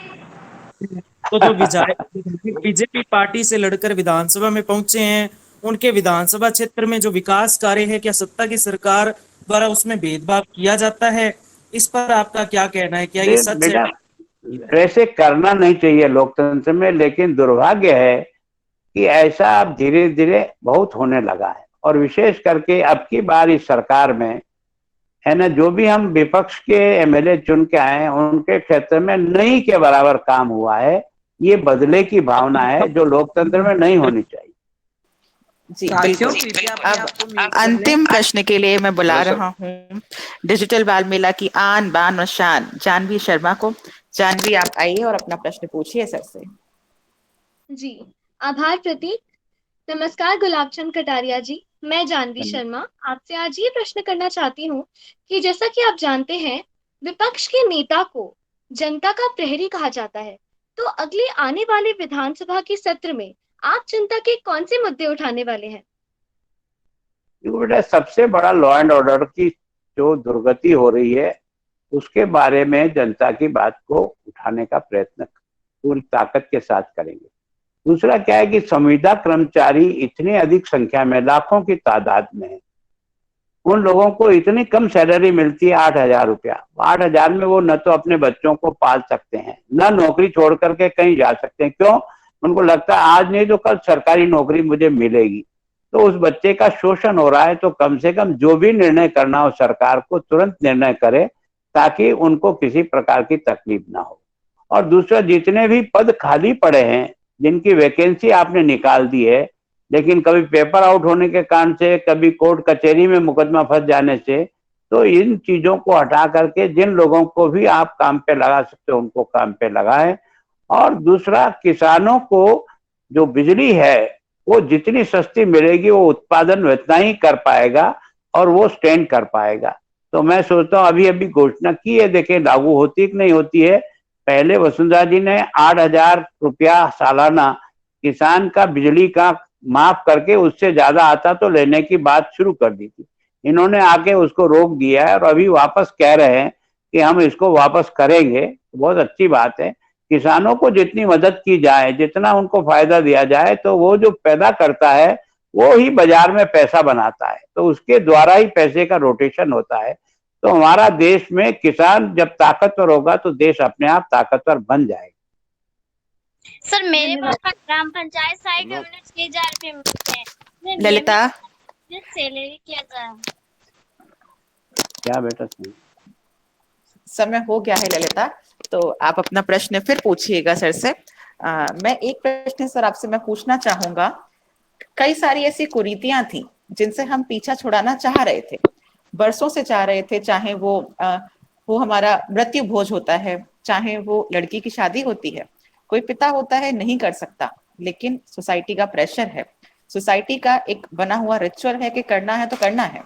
तो जो विधायक बीजेपी पार्टी से लड़कर विधानसभा में पहुंचे हैं, उनके विधानसभा क्षेत्र में जो विकास कार्य है, क्या सत्ता की सरकार द्वारा उसमें भेदभाव किया जाता है? इस पर आपका क्या कहना है? क्या ये सच है? वैसे करना नहीं चाहिए लोकतंत्र में, लेकिन दुर्भाग्य है कि ऐसा अब धीरे धीरे बहुत होने लगा है। और विशेष करके अब की बार इस सरकार में है ना, जो भी हम विपक्ष के एमएलए चुन के आए हैं उनके क्षेत्र में नहीं के बराबर काम हुआ है। ये बदले की भावना है जो लोकतंत्र में नहीं होनी चाहिए। जी बिल्कुल। अब अंतिम प्रश्न के लिए मैं बुला रहा हूँ डिजिटल बाल मेला की आन बान और शान जानवी शर्मा को। जानवी, आप आइए और अपना प्रश्न पूछिए सर से। जी, आभार प्रतीक। नमस्कार गुलाबचंद कटारिया जी, मैं जानवी शर्मा आपसे आज ये प्रश्न करना चाहती हूँ कि जैसा कि आप जानते हैं विपक्ष के नेता को जनता का प्रहरी कहा जाता है, तो अगले आने वाले विधानसभा के सत्र में आप जनता के कौन से मुद्दे उठाने वाले हैं? बेटा, सबसे बड़ा लॉ एंड ऑर्डर की जो दुर्गति हो रही है उसके बारे में जनता की बात को उठाने का प्रयत्न पूरी ताकत के साथ करेंगे। दूसरा क्या है कि संविदा कर्मचारी इतनी अधिक संख्या में, लाखों की तादाद में है, उन लोगों को इतनी कम सैलरी मिलती है 8,000 रुपया। 8,000 में वो न तो अपने बच्चों को पाल सकते हैं, न नौकरी छोड़ करके कहीं जा सकते हैं। क्यों? उनको लगता है आज नहीं तो कल सरकारी नौकरी मुझे मिलेगी। तो उस बच्चे का शोषण हो रहा है। तो कम से कम जो भी निर्णय करना हो सरकार को तुरंत निर्णय करे ताकि उनको किसी प्रकार की तकलीफ ना हो। और दूसरा, जितने भी पद खाली पड़े हैं जिनकी वैकेंसी आपने निकाल दी है, लेकिन कभी पेपर आउट होने के कारण से, कभी कोर्ट कचहरी में मुकदमा फंस जाने से, तो इन चीजों को हटा करके जिन लोगों को भी आप काम पे लगा सकते हो उनको काम पे लगाएं। और दूसरा, किसानों को जो बिजली है वो जितनी सस्ती मिलेगी वो उत्पादन उतना ही कर पाएगा और वो स्टैंड कर पाएगा। तो मैं सोचता हूँ अभी अभी घोषणा की है, देखें लागू होती कि नहीं होती है। पहले वसुंधरा जी ने 8,000 रुपया सालाना किसान का बिजली का माफ करके उससे ज्यादा आता तो लेने की बात शुरू कर दी थी। इन्होंने आके उसको रोक दिया है और अभी वापस कह रहे हैं कि हम इसको वापस करेंगे। बहुत अच्छी बात है। किसानों को जितनी मदद की जाए, जितना उनको फायदा दिया जाए, तो वो जो पैदा करता है वो ही बाजार में पैसा बनाता है, तो उसके द्वारा ही पैसे का रोटेशन होता है। तो हमारा देश में किसान जब ताकतवर होगा तो देश अपने आप ताकतवर बन जाएगा। सर मेरे पापा ग्राम पंचायत सहायक में 6,000 रुपए मिलते हैं। ललिता, सैलरी क्या था? क्या बेटा सुन? समय हो गया है ललिता, तो आप अपना प्रश्न फिर पूछिएगा सर से। मैं एक प्रश्न सर आपसे मैं पूछना चाहूंगा। कई सारी ऐसी कुरीतियां थी जिनसे हम पीछा छुड़ाना चाह रहे थे, बरसों से चाह रहे थे, चाहे वो हमारा मृत्यु भोज होता है, चाहे वो लड़की की शादी होती है। कोई पिता होता है नहीं कर सकता, लेकिन सोसाइटी का प्रेशर है, सोसाइटी का एक बना हुआ रिचुअल है कि करना है तो करना है।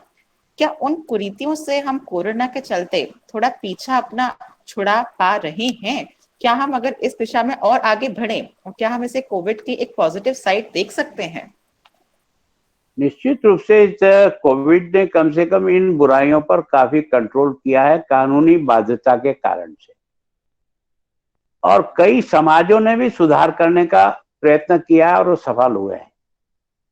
क्या उन कुरीतियों से हम कोरोना के चलते थोड़ा पीछा अपना छुड़ा पा रहे हैं? क्या हम अगर इस दिशा में और आगे बढ़े, और क्या हम इसे कोविड की एक पॉजिटिव साइड देख सकते हैं? निश्चित रूप से इस कोविड ने कम से कम इन बुराइयों पर काफी कंट्रोल किया है कानूनी बाध्यता के कारण से, और कई समाजों ने भी सुधार करने का प्रयत्न किया है और वो सफल हुए हैं।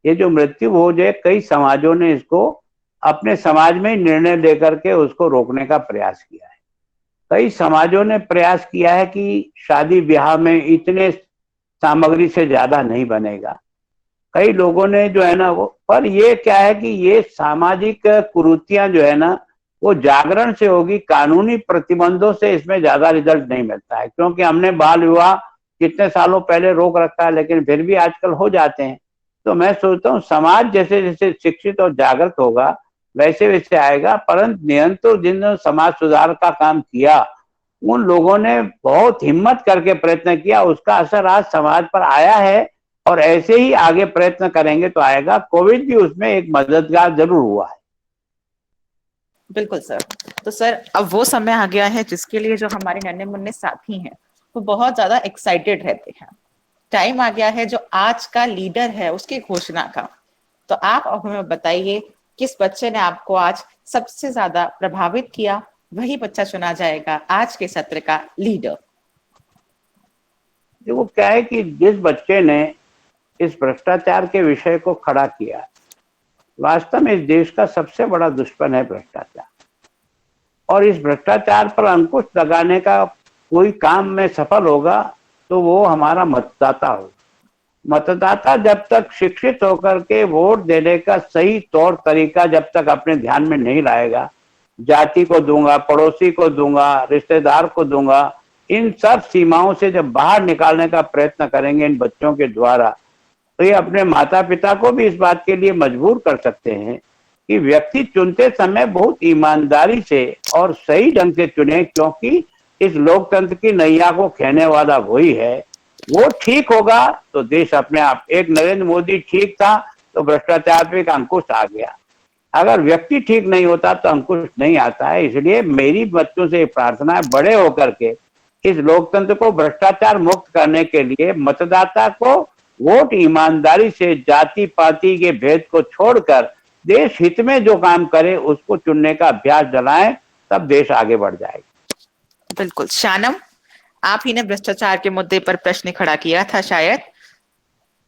ये जो मृत्यु भोज है, कई समाजों ने इसको अपने समाज में निर्णय लेकर के उसको रोकने का प्रयास किया है। कई समाजों ने प्रयास किया है कि शादी ब्याह में इतने सामग्री से ज्यादा नहीं बनेगा। कई लोगों ने जो है ना वो, पर ये क्या है कि ये सामाजिक कुरीतियां जो है ना वो जागरण से होगी, कानूनी प्रतिबंधों से इसमें ज्यादा रिजल्ट नहीं मिलता है। क्योंकि हमने बाल विवाह कितने सालों पहले रोक रखा है, लेकिन फिर भी आजकल हो जाते हैं। तो मैं सोचता हूँ समाज जैसे जैसे शिक्षित और जागृत होगा वैसे वैसे आएगा। परंतु निरंतर जिन्होंने समाज सुधार का काम किया, उन लोगों ने बहुत हिम्मत करके प्रयत्न किया, उसका असर आज समाज पर आया है और ऐसे ही आगे प्रयत्न करेंगे तो आएगा। कोविड भी उसमें एक मददगार जरूर हुआ है। बिल्कुल सर। तो सर अब वो समय आ गया है जिसके लिए जो हमारे नन्हे मुन्ने साथी हैं वो बहुत ज्यादा एक्साइटेड रहते हैं। टाइम आ गया है जो आज का लीडर है उसकी घोषणा का। तो आप अब हमें बताइए किस बच्चे ने आपको आज सबसे ज्यादा प्रभावित किया, वही बच्चा चुना जाएगा आज के सत्र का लीडर। देखो क्या है कि जिस बच्चे ने इस भ्रष्टाचार के विषय को खड़ा किया, वास्तव में इस देश का सबसे बड़ा दुश्मन है भ्रष्टाचार, और इस भ्रष्टाचार पर अंकुश लगाने का कोई काम में सफल होगा तो वो हमारा मतदाता होगा। मतदाता जब तक शिक्षित होकर के वोट देने का सही तौर तरीका जब तक अपने ध्यान में नहीं लाएगा, जाति को दूंगा, पड़ोसी को दूंगा, रिश्तेदार को दूंगा, इन सब सीमाओं से जब बाहर निकालने का प्रयत्न करेंगे इन बच्चों के द्वारा, तो ये अपने माता पिता को भी इस बात के लिए मजबूर कर सकते हैं कि व्यक्ति चुनते समय बहुत ईमानदारी से और सही ढंग से चुने, क्योंकि इस लोकतंत्र की नैया को खेने वाला वही है। वो ठीक होगा तो देश अपने आप, एक नरेंद्र मोदी ठीक था तो भ्रष्टाचार पे एक अंकुश आ गया। अगर व्यक्ति ठीक नहीं होता तो अंकुश नहीं आता है। इसलिए मेरी बच्चों से प्रार्थना है, बड़े होकर के इस लोकतंत्र को भ्रष्टाचार मुक्त करने के लिए मतदाता को वोट ईमानदारी से, जाति पाति के भेद को छोड़कर देश हित में जो काम करे उसको चुनने का अभ्यास दिलाएं, तब देश आगे बढ़ जाएगा। बिल्कुल। शानम, आप ही ने भ्रष्टाचार के मुद्दे पर प्रश्न खड़ा किया था शायद,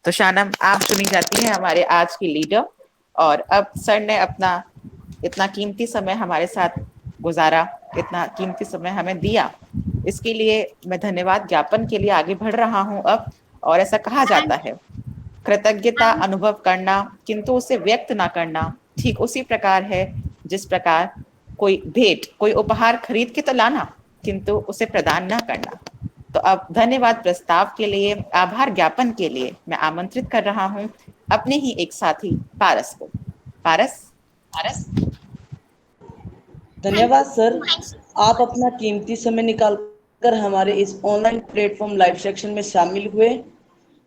तो शानम आप चुनी जाती हैं हमारे आज की लीडर। और अब सर ने अपना इतना कीमती समय हमारे साथ गुजारा, इतना कीमती समय हमें दिया, इसके लिए मैं धन्यवाद ज्ञापन के लिए आगे बढ़ रहा हूं अब। और ऐसा कहा जाता है, कृतज्ञता अनुभव करना किंतु उसे व्यक्त ना करना ठीक उसी प्रकार है जिस प्रकार कोई भेंट, कोई उपहार खरीद के तो लाना किंतु उसे प्रदान ना करना। तो अब धन्यवाद प्रस्ताव के लिए, आभार ज्ञापन के लिए मैं आमंत्रित कर रहा हूं अपने ही एक साथी पारस को। पारस। धन्यवाद सर, आप अपना कीमती समय निकाल कर हमारे इस ऑनलाइन प्लेटफॉर्म लाइव सेक्शन में शामिल हुए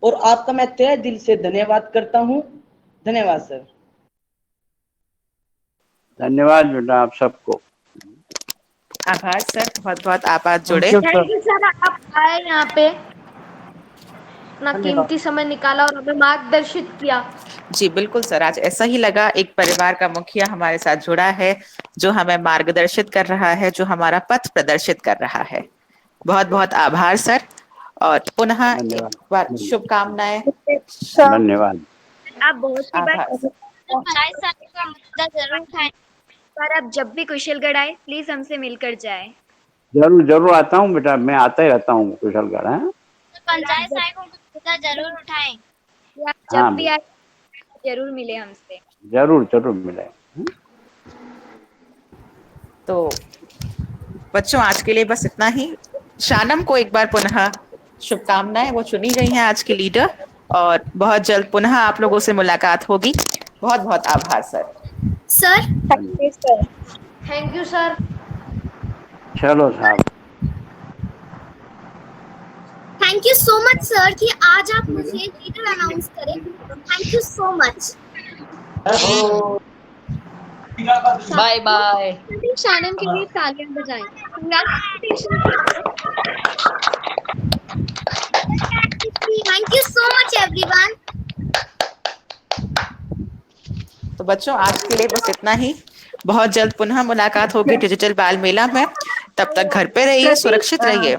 और आपका मैं तहे दिल से धन्यवाद करता हूं। धन्यवाद सर। धन्यवाद बेटा आप सबको। आभार सर, बहुत बहुत आप आज जुड़े। थैंक यू सर, आप आए यहाँ पे, अपना कीमती समय निकाला और हमें मार्गदर्शित किया। जी बिल्कुल सर, आज ऐसा ही लगा, एक परिवार का मुखिया हमारे साथ जुड़ा है जो हमें मार्गदर्शित कर रहा है, जो हमारा पथ प्रदर्शित कर रहा है। बहुत बहुत आभार सर, और पुनः एक बार शुभकामनाएं। धन्यवाद। आप बहुत सी बार पंचायत समिति का मुद्दा जरूर उठाएं। पर आप जब भी कुशलगढ़ आए प्लीज हमसे मिलकर जाए। जरूर जरूर आता हूँ बेटा, मैं आता ही रहता हूँ कुशलगढ़। है पंचायत समिति का मुद्दा जरूर उठाएं। आप जब भी आए जरूर मिले हमसे। जरूर जरूर मिले। तो बच्चों आज के लिए बस इतना ही। शानम को एक बार पुनः शुभकामनाएं, वो चुनी गई हैं आज की लीडर, और बहुत जल्द पुनः आप लोगों से मुलाकात होगी। बहुत बहुत आभार sir. Sir thank you sir. चलो साहब। Thank you so much sir कि आज आप मुझे लीडर अनाउंस करें। Thank you so much. Bye bye. Shanam के लिए तालियां बजाएं। Thank you so much everyone. तो बच्चों आज के लिए बस इतना ही। बहुत जल्द पुनः मुलाकात होगी डिजिटल बाल मेला में। तब तक घर पे रहिए, सुरक्षित रहिए।